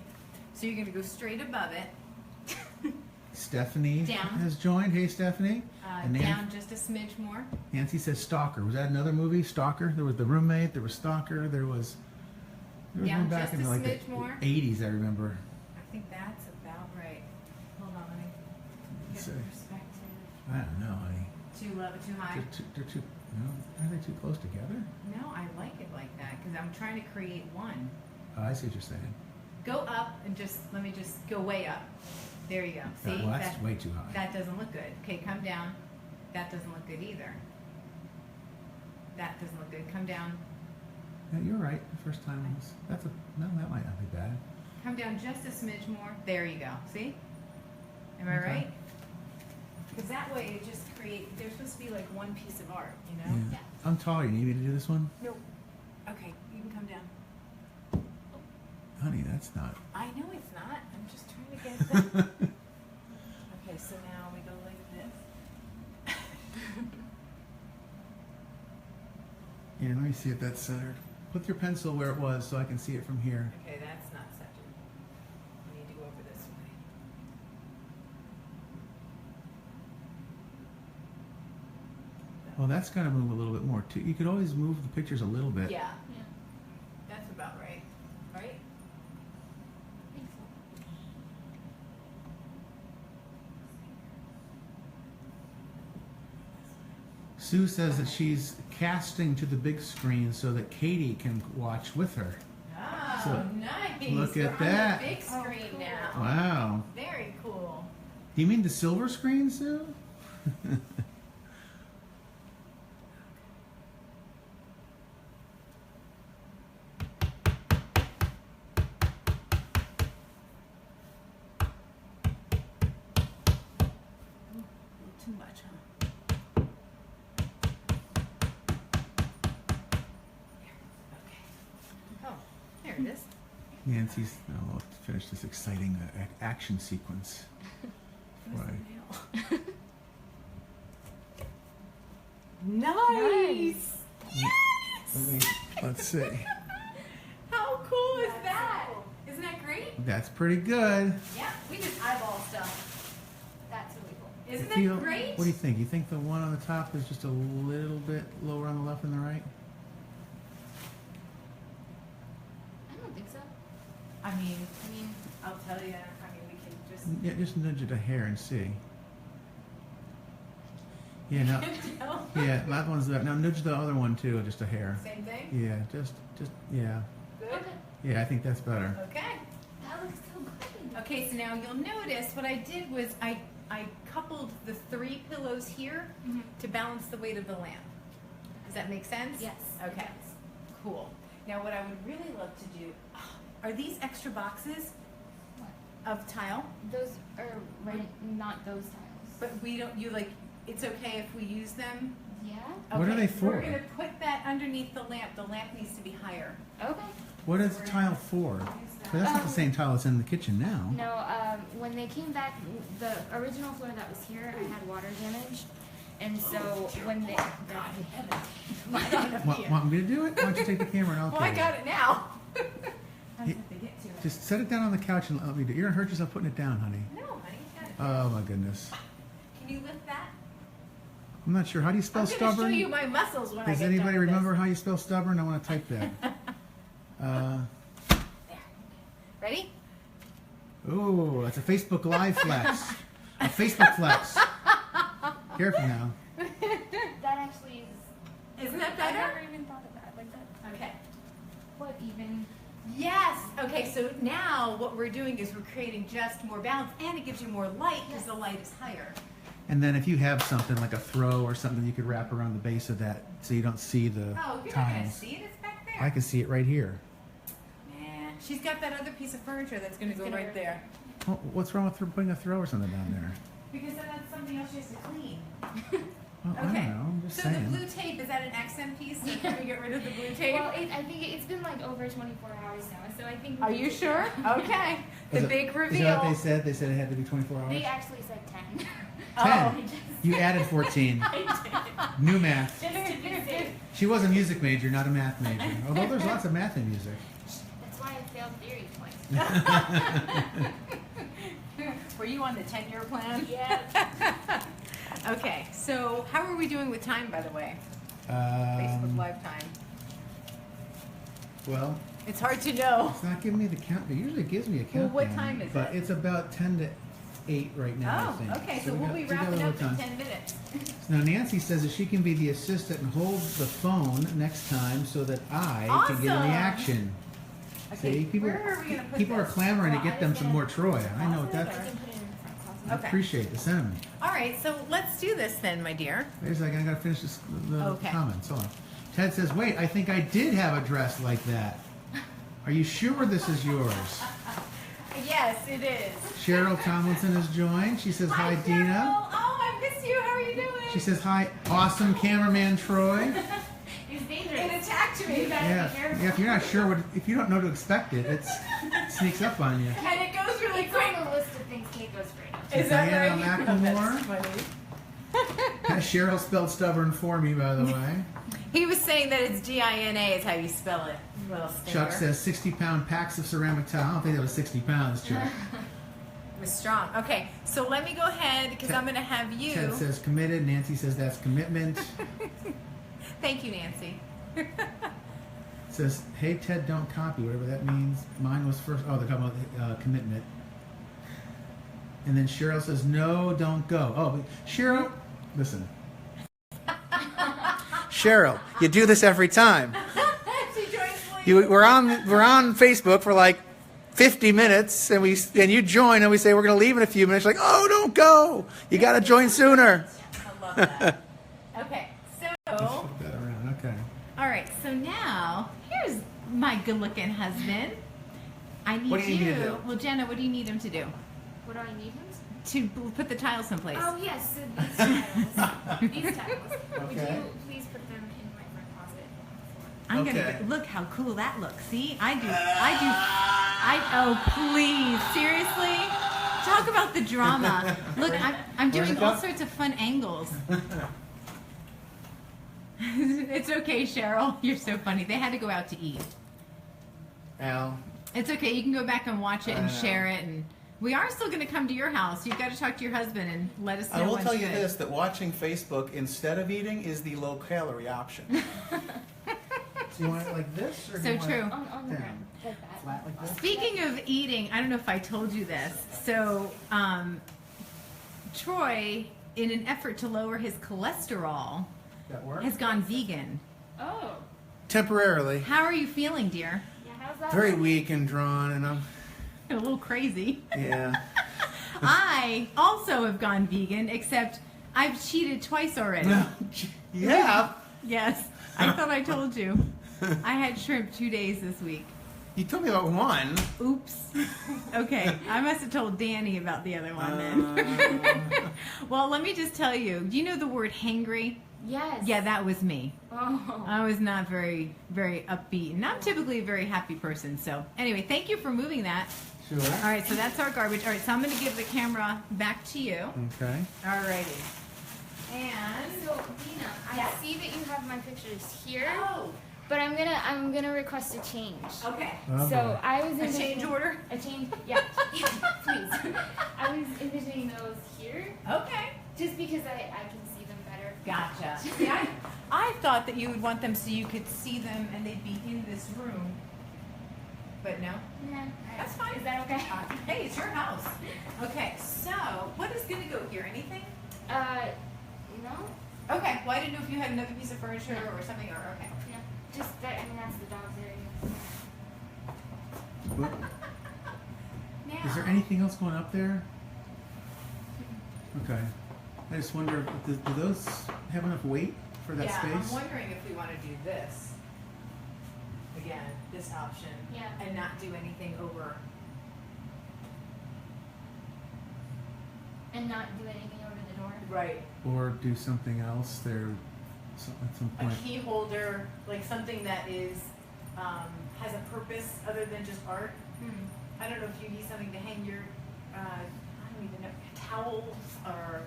So you're gonna go straight above it, Stephanie Down. has joined. Hey, Stephanie. And down just a smidge more. Nancy says Stalker. Was that another movie? Stalker. There was The Roommate. There was Stalker. There was Down one back just in a like smidge the more. 80s. I remember. I think that's about right. Hold on, let me Let's get the see. perspective. I don't know, honey. Too low, too high? They're too. No, are they too close together? No, I like it like that because I'm trying to create one. Oh, I see what you're saying. Go up and let me just go way up. There you go. See? Well, that's way too high. That doesn't look good. Okay, come down. That doesn't look good either. That doesn't look good. Come down. Yeah, you're right. The first time was. No, that might not be bad. Come down just a smidge more. There you go. See? Am I Okay. right? Because that way it just creates, there's supposed to be like one piece of art, you know? Yeah. I'm taller. You need me to do this one? Nope. Okay, you can come down. Honey, that's not. I know it's not. I'm just trying to get that. Okay, so now we go like this. Yeah, let me see if that's centered. Put your pencil where it was so I can see it from here. Okay, that's not centered. We need to go over this way. Well, that's got to move a little bit more too. You could always move the pictures a little bit. Yeah, Yeah. that's about right. Right? I think so. Sue says that she's casting to the big screen so that Katie can watch with her. Oh, So, nice. look We're at that. on the big screen now. Wow. Very cool. You mean the silver screen, Sue? Too much, huh? Okay. Oh, there it is. Nancy's, now let's finish this exciting action sequence. Right. Nice. Yes. Let's see. How cool is that? Isn't that great? That's pretty good. Yeah, we just eyeball stuff. That's really cool. Isn't Feel- that great? What do you think? You think the one on the top is just a little bit lower on the left than the right? I don't think so. I mean, I mean, I'll tell you. I mean, we can just. Yeah, just nudge it a hair and see. Yeah, no. Tell. Yeah, that one's there. Now nudge the other one too, just a hair. Same thing. Yeah, yeah. Good. okay. Yeah, I think that's better. Okay. That looks so good. Okay, so now you'll notice what I did was I coupled the 3 pillows here Mhm. to balance the weight of the lamp. Does that make sense? Yes. Okay. Cool. Now what I would really love to do, are these extra boxes What? of tile? Those are right, not those tiles. But we don't, it's okay if we use them? Yeah. What are Okay, they for? We're gonna put that underneath the lamp. The lamp needs to be higher. Okay. What is tile for? But that's not the same tile that's in the kitchen now. No, when they came back, the original floor that was here, I had water damage. And so when they... Want me to do it? Why don't you take the camera and I'll Well, I do got it now. He- How did they get to it? Just set it down on the couch and let me do it. You're gonna hurt yourself putting it down, honey. No, honey, you got it. Oh my goodness. Can you lift that? I'm not sure. How do you spell I'm gonna stubborn? show you my muscles when I Does get anybody done with remember how you spell stubborn? I want to type that. This. There. Ready? Oh, that's a Facebook Live flex. A Facebook flex. Careful now. That actually is... Isn't that I better? never even thought of that like that. Okay. What even... Yes. Okay, so now what we're doing is we're creating just more balance, and it gives you more light because the light is higher. And then if you have something like a throw or something, you could wrap around the base of that so you don't see the Oh, you're not gonna tiles. see it. It's back there. I can see it right here. Yeah. She's got that other piece of furniture that's gonna go right there. Oh, what's wrong with putting a throw or something down there? Because then that's something else she has to clean. Well, I Okay. don't know. I'm just So saying. the blue tape, is that an accent piece? So can we get rid of the blue tape? Well, I think it's been like over 24 hours now, so I think... we Are can you take sure? it. Okay. The Is it- big Is reveal. that what they said? They said it had to be 24 hours? They actually said 10. 10. You added 14. New math. Just to be safe. She was a music major, not a math major. Although there's lots of math in music. That's why I failed theory twice. Were you on the 10-year plan? Yeah. Okay, so how are we doing with time, by the way? Facebook Um, Live time. well, It's hard to know. it's not giving me the count. It usually gives me a Well, countdown. what time is but it? it's about 10 to 8 right now, I Oh, think. okay, so we we'll got- be we got a wrapping little up in time. 10 minutes. Now Nancy says that she can be the assistant and hold the phone next time so that I can get in the Awesome. action. Okay, See, people, where are we gonna put people are this? clamoring Well, to get I them was some gonna- more Troy. I know what I that's. can put it in the front closet. I Okay. appreciate the sentiment. All right, so let's do this then, my dear. Wait a second, I gotta finish this, the Okay. comments. Hold on. Ted says, wait, I think I did have a dress like that. Are you sure this is yours? Yes, it is. Cheryl Tomlinson has joined. She says, hi, Cheryl. Dina. Oh, I miss you. How are you doing? She says, hi, awesome cameraman Troy. It's dangerous. It attacked me. You better Yeah, be careful. yeah, if you're not sure what, if you don't know to expect it, it sneaks up on you. And it goes really It's quick. on the list of things Kate goes straight up. Is that Diana right? McLemore. That's funny. Cheryl spelled stubborn for me, by the way. He was saying that it's G-I-N-A is how you spell it. Little stinker. Chuck says 60-pound packs of ceramic tile. I don't think that was 60 pounds, Chuck. It was strong. Okay, so let me go ahead because Ted- I'm going to have you. Ted says committed. Nancy says that's commitment. Thank you, Nancy. Says, hey, Ted, don't copy, whatever that means. Mine was first. Oh, they're talking about commitment. And then Cheryl says, no, don't go. Oh, but Cheryl, listen. Cheryl, you do this every time. She joins me. We're on Facebook for like 50 minutes, and you join, and we say we're going to leave in a few minutes. Like, oh, don't go! You got to join sooner. I love that. Okay, so Flip that around. Okay. all right, so now here's my good-looking husband. I need What do you need me to do? Well, Jenna, what do you need him to do? What do I need him To put the tiles someplace. Oh yes, so these tiles. These tiles. Would Okay. you please put them in my front closet? I'm Okay. gonna look how cool that looks. See, oh please, seriously? Talk about the drama. Look, I'm Where's doing it all go? sorts of fun angles. It's okay, Cheryl. You're so funny. They had to go out to eat. Al. It's okay. You can go back and watch it and I know. share it. And we are still going to come to your house. You've got to talk to your husband and let us know. I will when's tell you good. this, that watching Facebook instead of eating is the low-calorie option. So you want it like this? Or do So you want true. it On the down? ground, like that. Flat like this? Speaking of eating, I don't know if I told you this. So, Troy, in an effort to lower his cholesterol, That work? has gone vegan. Oh. Temporarily. How are you feeling, dear? Yeah, how's that? Very working? weak and drawn, and I'm, A little crazy. yeah. I also have gone vegan, except I've cheated twice already. Yeah. Yes, I thought I told you. I had shrimp 2 days this week. You told me about one. Oops. Okay, I must have told Danny about the other one then. Well, let me just tell you. Do you know the word hangry? Yes. Yeah, that was me. Oh. I was not very, very upbeat. And I'm typically a very happy person. So, anyway, thank you for moving that. Sure. All right, so that's our garbage. All right, so I'm going to give the camera back to you. Okay. All righty. And So Dina, I Yeah. see that you have my pictures here, oh, but I'm gonna request a change. okay. Oh, So boy. I was A change envisioning- order. A change, yeah, please. I was envisioning those here, Okay. just because I can see them better. Gotcha. See, I thought that you would want them so you could see them and they'd be in this room. But no. Yeah, That's fine. Is that okay? Hey, it's your house. Okay, so what is going to go here? Anything? No. Okay. Well, I didn't know if you had another piece of furniture or something. Or okay. Yeah. Just that. I mean, that's the dog's area. Now. Is there anything else going up there? Okay. I just wonder, do those have enough weight for that yeah, space? I'm wondering if we want to do this again, this option, Yeah. and not do anything over. And not do anything over the door. Right. Or do something else there at some A point? key holder, like something that is has a purpose other than just art. I don't know if you need something to hang your, I don't even know, towels or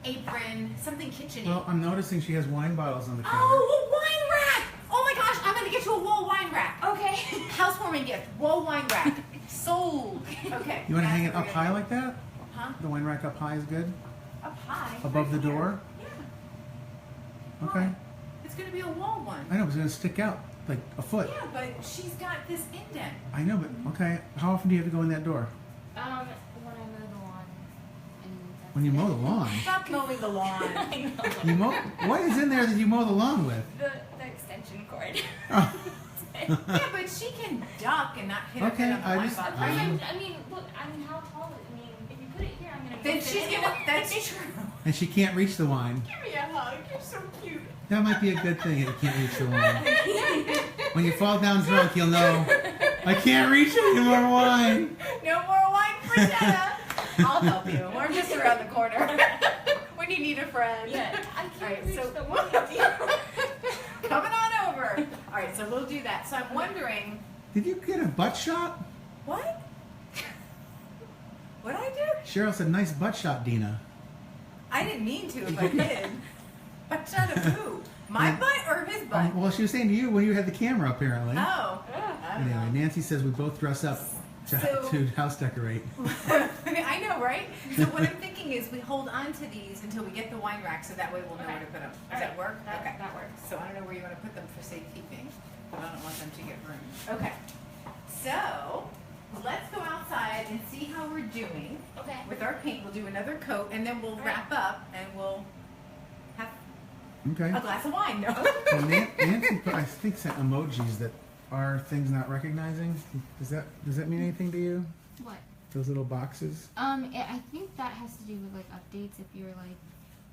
apron, something kitchen-y. Well, I'm noticing she has wine bottles on the counter. Oh, a wine rack! Oh my gosh, I'm gonna get you a wall wine rack. Okay. Housewarming gift, wall wine rack. Sold. Okay. You want to hang it that's up what high we're like that? gonna do. Huh? The wine rack up high is good? Up high. Above the right here. door? Yeah. Okay. Why? It's gonna be a wall one. I know, it's going to stick out like a foot. Yeah, but she's got this indent. I know, but okay. How often do you have to go in that door? When I mow the lawn. And that's When you mow the lawn. Stop mowing the lawn. I know. You mow, what is in there that you mow the lawn with? The extension cord. Oh. Yeah, but she can duck and not hit her Okay, head on the I wine just- bottle. I mean, look. I mean, how tall? I mean, if you put it here, I'm gonna. Then miss she's it gonna. anyway. That's true. And she can't reach the wine. Give me a hug. You're so cute. That might be a good thing that you can't reach the wine. When you fall down drunk, you'll know, I can't reach any more wine. No more wine for Jenna. I'll help you. We're just around the corner. When you need a friend. Yeah, I can't All right, reach so the wine. coming on over. All right, so we'll do that. So I'm wondering, Did you get a butt shot? what? What'd I do? Cheryl said, nice butt shot, Dina. I didn't mean to if I did. Butt shot of who? My butt or his butt? Well, she was saying to you when you had the camera, apparently. Oh. I don't Anyway, know. Nancy says we both dress up So- to house decorate. I know, right? So what I'm thinking is we hold on to these until we get the wine rack, so that way we'll know where to put them. Does that work? Okay. That works. So I don't know where you want to put them for safekeeping, but I don't want them to get ruined. Okay. So let's go outside and see how we're doing Okay. with our paint. We'll do another coat, and then we'll wrap up, and we'll have Okay. a glass of wine. No. Well, Nancy put, I think, sent emojis that our thing's not recognizing? Does that mean anything to you? What? Those little boxes? I think that has to do with like updates. If you're like,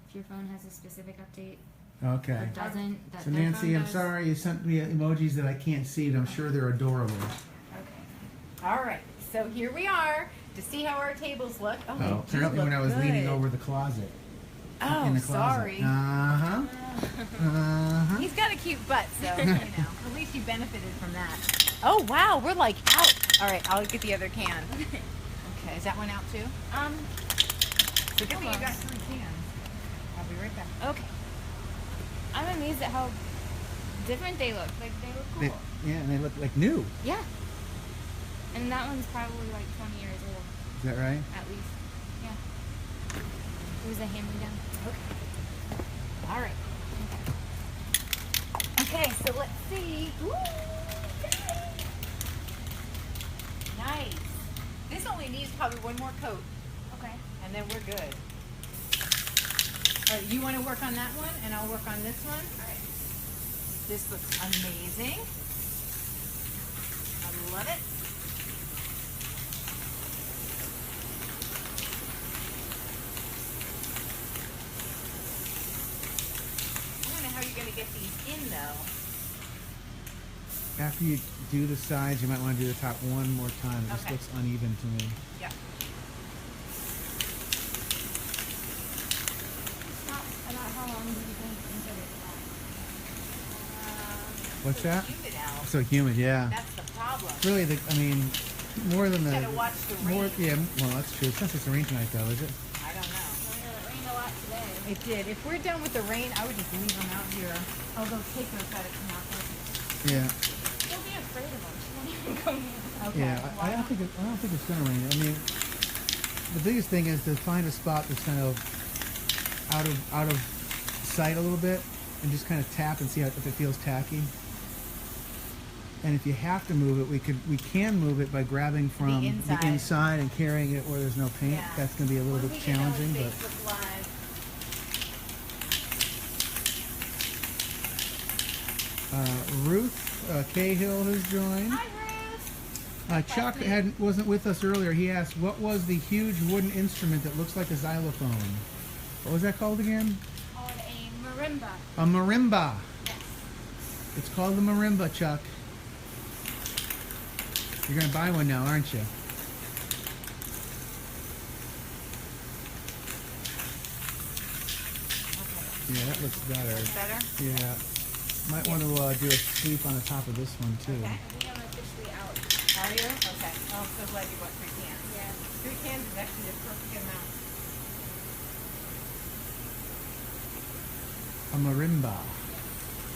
if your phone has a specific update Okay. or doesn't, that So their Nancy, phone I'm does. sorry you sent me emojis that I can't see, but I'm sure they're adorable. Okay. All right. So here we are to see how our tables look. Oh, they Oh, do apparently look when I was leaning good. over the closet. Oh, in the closet. sorry. Uh-huh. Uh-huh. He's got a cute butt, so you know. At least you benefited from that. Oh wow, we're like out. All right, I'll get the other can. Okay, is that one out too? So good thing you got 3 cans. I'll be right back. Okay. I'm amazed at how different they look. Like they look cool. Yeah, and they look like new. Yeah. And that one's probably like 20 years old, Is that right? at least. Yeah. It was a hand-me-down. Okay. All right. Okay, so let's see. Ooh, nice. This only needs probably one more coat, Okay. and then we're good. All right, you want to work on that one, and I'll work on this one. All right. This looks amazing. I love it. I don't know how you're going to get these in, though. After you do the sides, you might want to do the top one more time. It just Okay. looks uneven to me. Yeah. About how long do you think until it's What's that? Humid out. So humid, yeah. That's the problem. Really, I mean, more than the... Gotta watch the More, rain. yeah, well, that's true. It's not supposed to rain tonight, though, is it? I don't know. it rained a lot today. It did. If we're done with the rain, I would just leave them out here. Although Keiko's got to come out there. Yeah. Don't be afraid of them. She won't even go near them. Okay. Yeah, I don't think it's gonna rain. I mean, the biggest thing is to find a spot that's kind of out of sight a little bit, and just kind of tap and see if it feels tacky. And if you have to move it, we can move it by grabbing from The inside. inside and carrying it where there's no paint. Yeah. That's gonna be a little When bit we get on challenging, but Facebook Live. Ruth Cahill has joined. Hi, Ruth. Chuck wasn't with us earlier. He asked, what was the huge wooden instrument that looks like a xylophone? What was that called again? Called a marimba. A marimba. Yes. It's called the marimba, Chuck. You're going to buy one now, aren't you? Yeah, that looks better. Better? Yeah. Might want to do a sweep on the top of this one, too. Okay. I think I'm officially out. Are you? Okay. Oh, I'm so glad you bought 3 cans. Yeah. 3 cans is actually the perfect amount. A marimba.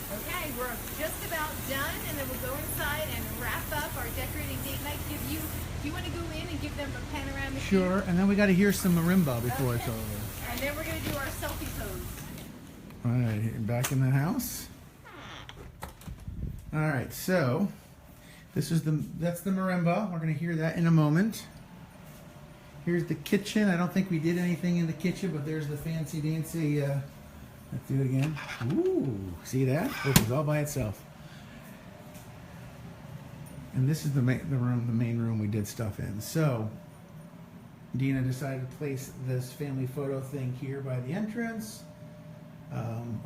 Okay, we're just about done, and then we'll go inside and wrap up our decorating date night. Do you want to go in and give them a panoramic view? Sure, and then we got to hear some marimba before it's Okay. over. And then we're going to do our selfie pose. All right, back in the house. All right, so that's the marimba. We're gonna hear that in a moment. Here's the kitchen. I don't think we did anything in the kitchen, but there's the fancy dancy. Let's do it again. Ooh, see that? Opens all by itself. And this is the main room we did stuff in. So Dina decided to place this family photo thing here by the entrance.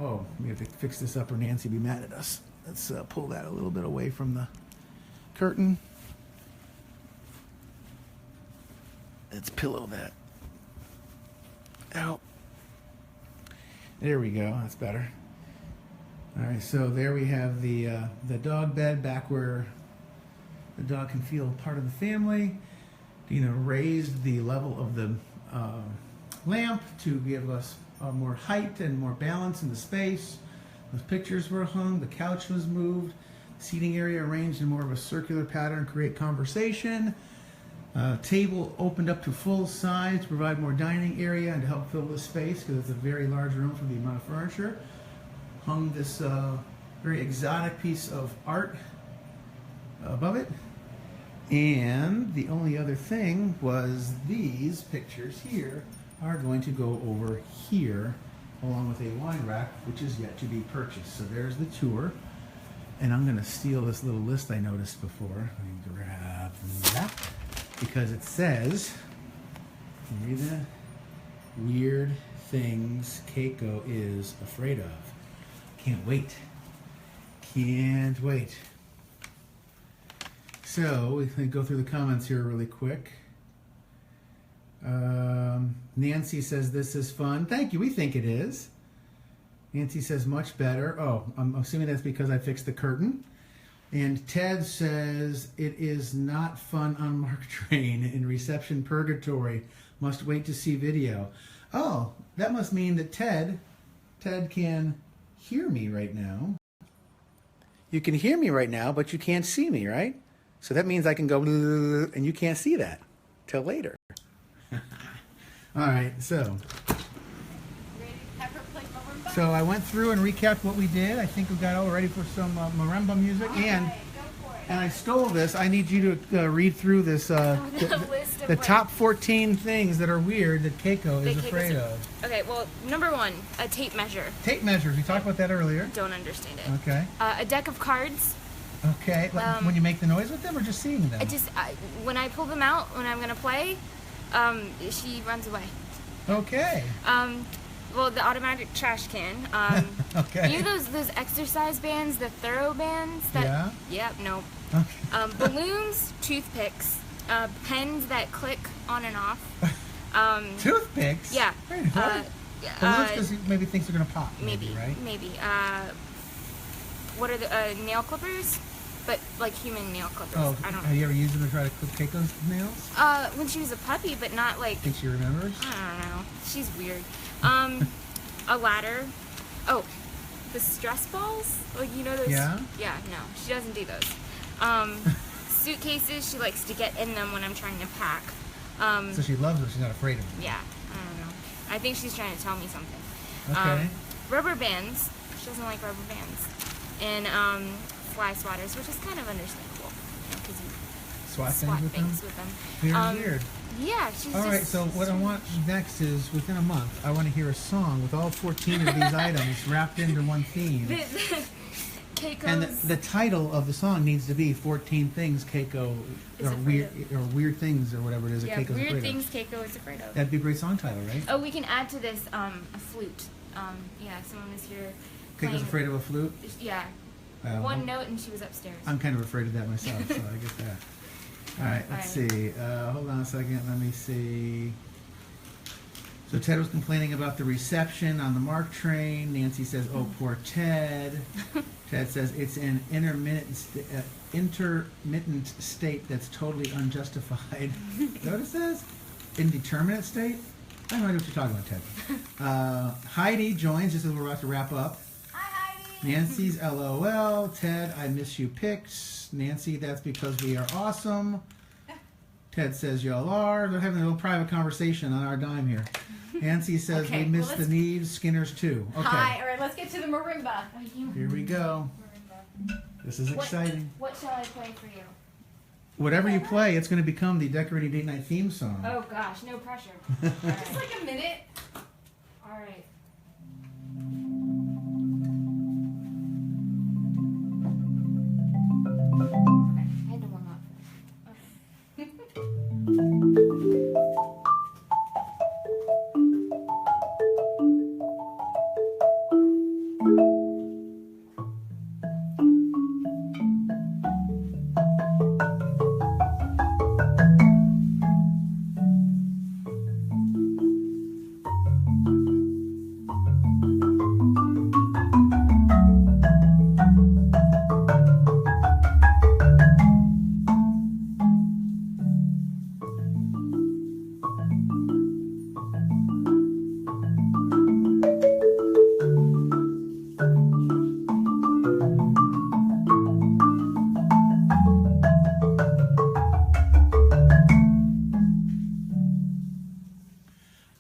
Oh, we have to fix this up or Nancy will be mad at us. Let's pull that a little bit away from the curtain. Let's pillow that. Out. There we go. That's better. All right, so there we have the dog bed back where the dog can feel part of the family. Dina raised the level of the lamp to give us more height and more balance in the space. Those pictures were hung, the couch was moved, seating area arranged in more of a circular pattern, create conversation. Table opened up to full size to provide more dining area and to help fill the space because it's a very large room for the amount of furniture. Hung this very exotic piece of art above it. And the only other thing was these pictures here are going to go over here along with a wine rack which is yet to be purchased. So there's the tour. And I'm going to steal this little list I noticed before. Let me grab that. Because it says, read that? Weird things Keiko is afraid of. Can't wait. Can't wait. So, we can go through the comments here really quick. Nancy says, this is fun. Thank you. We think it is. Nancy says, much better. Oh, I'm assuming that's because I fixed the curtain. And Ted says, it is not fun on Mark Train in reception purgatory. Must wait to see video. Oh, that must mean that Ted can hear me right now. You can hear me right now, but you can't see me, right? So that means I can go, and you can't see that till later. All right, so I went through and recapped what we did. I think we got all ready for some marimba music, and I stole this. I need you to read through this the top 14 things that are weird that Keiko is afraid of. Okay, well, number 1, a tape measure. Tape measures. We talked about that earlier. Don't understand it. Okay. A deck of cards. Okay. When you make the noise with them, or just seeing them? When I pull them out when I'm gonna play, she runs away. Okay. Well, the automatic trash can. Okay. You know those exercise bands, the thorough bands? Yeah. Yep. Nope. Okay. Balloons, toothpicks, pens that click on and off. Toothpicks? Yeah. Wait, what? Balloons because he maybe thinks they're gonna pop. Maybe, right? Maybe. What are the nail clippers? But like human nail clippers. Oh, I don't know. have you ever used them to try to clip Keiko's nails? When she was a puppy, but not like. Think she remembers? I don't know. She's weird. A ladder. Oh, the stress balls? Like, you know those? Yeah? Yeah, no. She doesn't do those. Suitcases, she likes to get in them when I'm trying to pack. So she loves them, she's not afraid of them. Yeah, I don't know. I think she's trying to tell me something. Okay. Rubber bands. She doesn't like rubber bands. And fly swatters, which is kind of understandable. Because you Swat swat things with them. Very weird. Yeah, she's All right, so what I want next is, within a month, I want to hear a song with all 14 of these items wrapped into one theme. Keiko's... And the title of the song needs to be 14 Things Keiko, or weird Things, or whatever it is that Keiko's afraid of. Weird Things Keiko is afraid of. That'd be a great song title, right? Oh, we can add to this a flute. Yeah, someone was here playing... Keiko's afraid of a flute? Yeah. One note and she was upstairs. I'm kind of afraid of that myself, so I get that. All right, let's see. Hold on a second. Let me see. So Ted was complaining about the reception on the Mark train. Nancy says, oh, poor Ted. Ted says, it's an intermittent state that's totally unjustified. Is that what it says? Indeterminate state? I have no idea what you're talking about, Ted. Heidi joins just as we're about to wrap up. Nancy's LOL. Ted, I miss you pics. Nancy, that's because we are awesome. Ted says y'all are. They're having a little private conversation on our dime here. Nancy says we miss the Needs. Skinner's too. Okay. Hi. All right, let's get to the marimba. Here we go. This is exciting. What shall I play for you? Whatever you play, it's going to become the Decorating Date Night theme song. Oh gosh, no pressure. Just like a minute. All right. I had to warm up.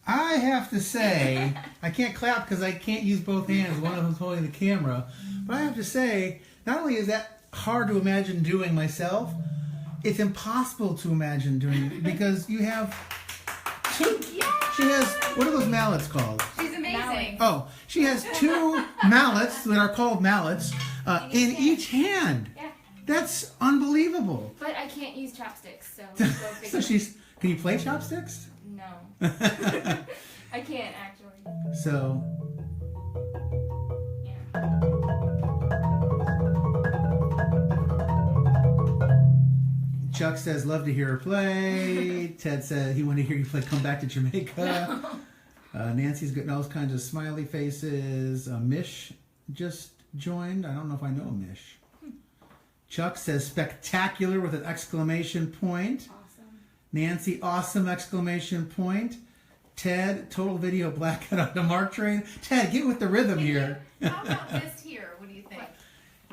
I have to say, I can't clap because I can't use both hands. One of them's holding the camera. But I have to say, not only is that hard to imagine doing myself, it's impossible to imagine doing because you have two. She has, what are those mallets called? She's amazing. Oh, she has two mallets that are called mallets in each hand. Yeah. That's unbelievable. But I can't use chopsticks, so go figure. So can you play chopsticks? No. I can't actually. So, Yeah. Chuck says, love to hear her play. Ted said he wanted to hear you play Come Back to Jamaica. Nancy's getting all kinds of smiley faces. Mish just joined. I don't know if I know Mish. Chuck says, spectacular with an exclamation point. Awesome. Nancy, awesome exclamation point. Ted, total video blackout on the Mark train. Ted, get with the rhythm here. How about this here? What do you think?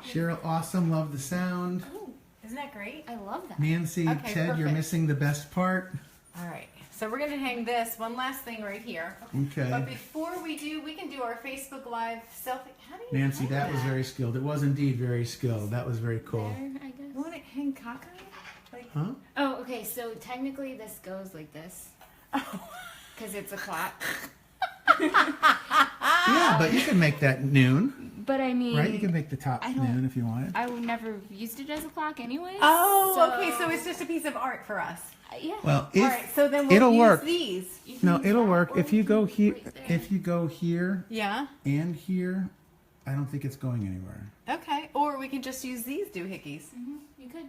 Cheryl, awesome, love the sound. Ooh, isn't that great? I love that. Nancy, Okay, Ted, you're perfect. missing the best part. All right. So we're going to hang this one last thing right here. Okay. But before we do, we can do our Facebook Live selfie. How do you Nancy, hang that was very skilled. It was indeed very skilled. That was very cool. There, I guess. You want to hang cockeyed? Like, Huh? Oh, okay. So technically, this goes like this because it's a clock. Yeah, but you can make that noon, But I mean, right? You can make the top I don't- noon if you wanted. I never used it as a clock anyway. oh, okay. So it's just a piece of art for us. Yeah. Well, All right. if So then we'll it'll use work. these. You can No, use it'll that, work. or If you go can here, right there. if you go here Yeah. and here, I don't think it's going anywhere. Okay. Or we can just use these doohickeys. You could.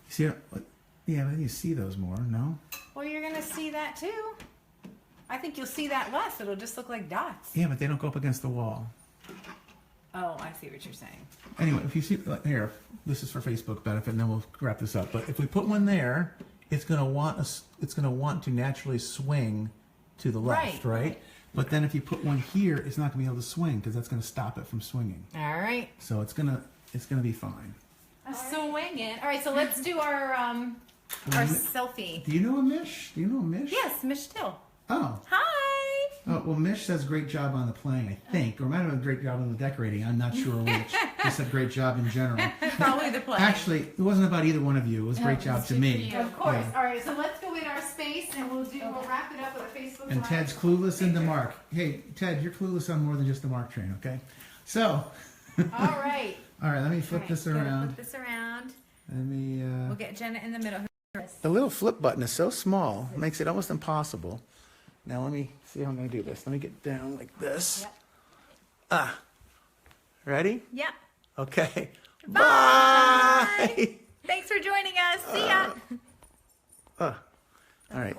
See, yeah, but you see those more, no? Well, you're going to see that too. I think you'll see that less. It'll just look like dots. Yeah, but they don't go up against the wall. Oh, I see what you're saying. Anyway, if you see, here, this is for Facebook benefit, and then we'll wrap this up. But if we put one there, it's gonna want us. It's gonna want to naturally swing to the left, right? But then if you put one here, it's not gonna be able to swing because that's gonna stop it from swinging. All right. So it's gonna be fine. Swinging. All right. So let's do our selfie. Do you know a Mish? Do you know a Mish? Yes, Mish Still. Oh. Hi. Oh, well, Mish says great job on the playing, I think, or might have been a great job on the decorating. I'm not sure which. He said great job in general. Probably the play. Actually, it wasn't about either one of you. It was great job to me. Of course. Yeah. All right. So let's go in our space and we'll wrap it up with a Facebook And Live. Ted's clueless into Mark. Hey, Ted, you're clueless on more than just the Mark train, okay? So, All right. all right, let me flip this around. Flip this around. Let me. We'll get Jenna in the middle. The little flip button is so small, it makes it almost impossible. Now let me see how I'm going to do this. Let me get down like this. Yep. Ready? Yep. Okay. Bye. Bye. Thanks for joining us. See ya. All right.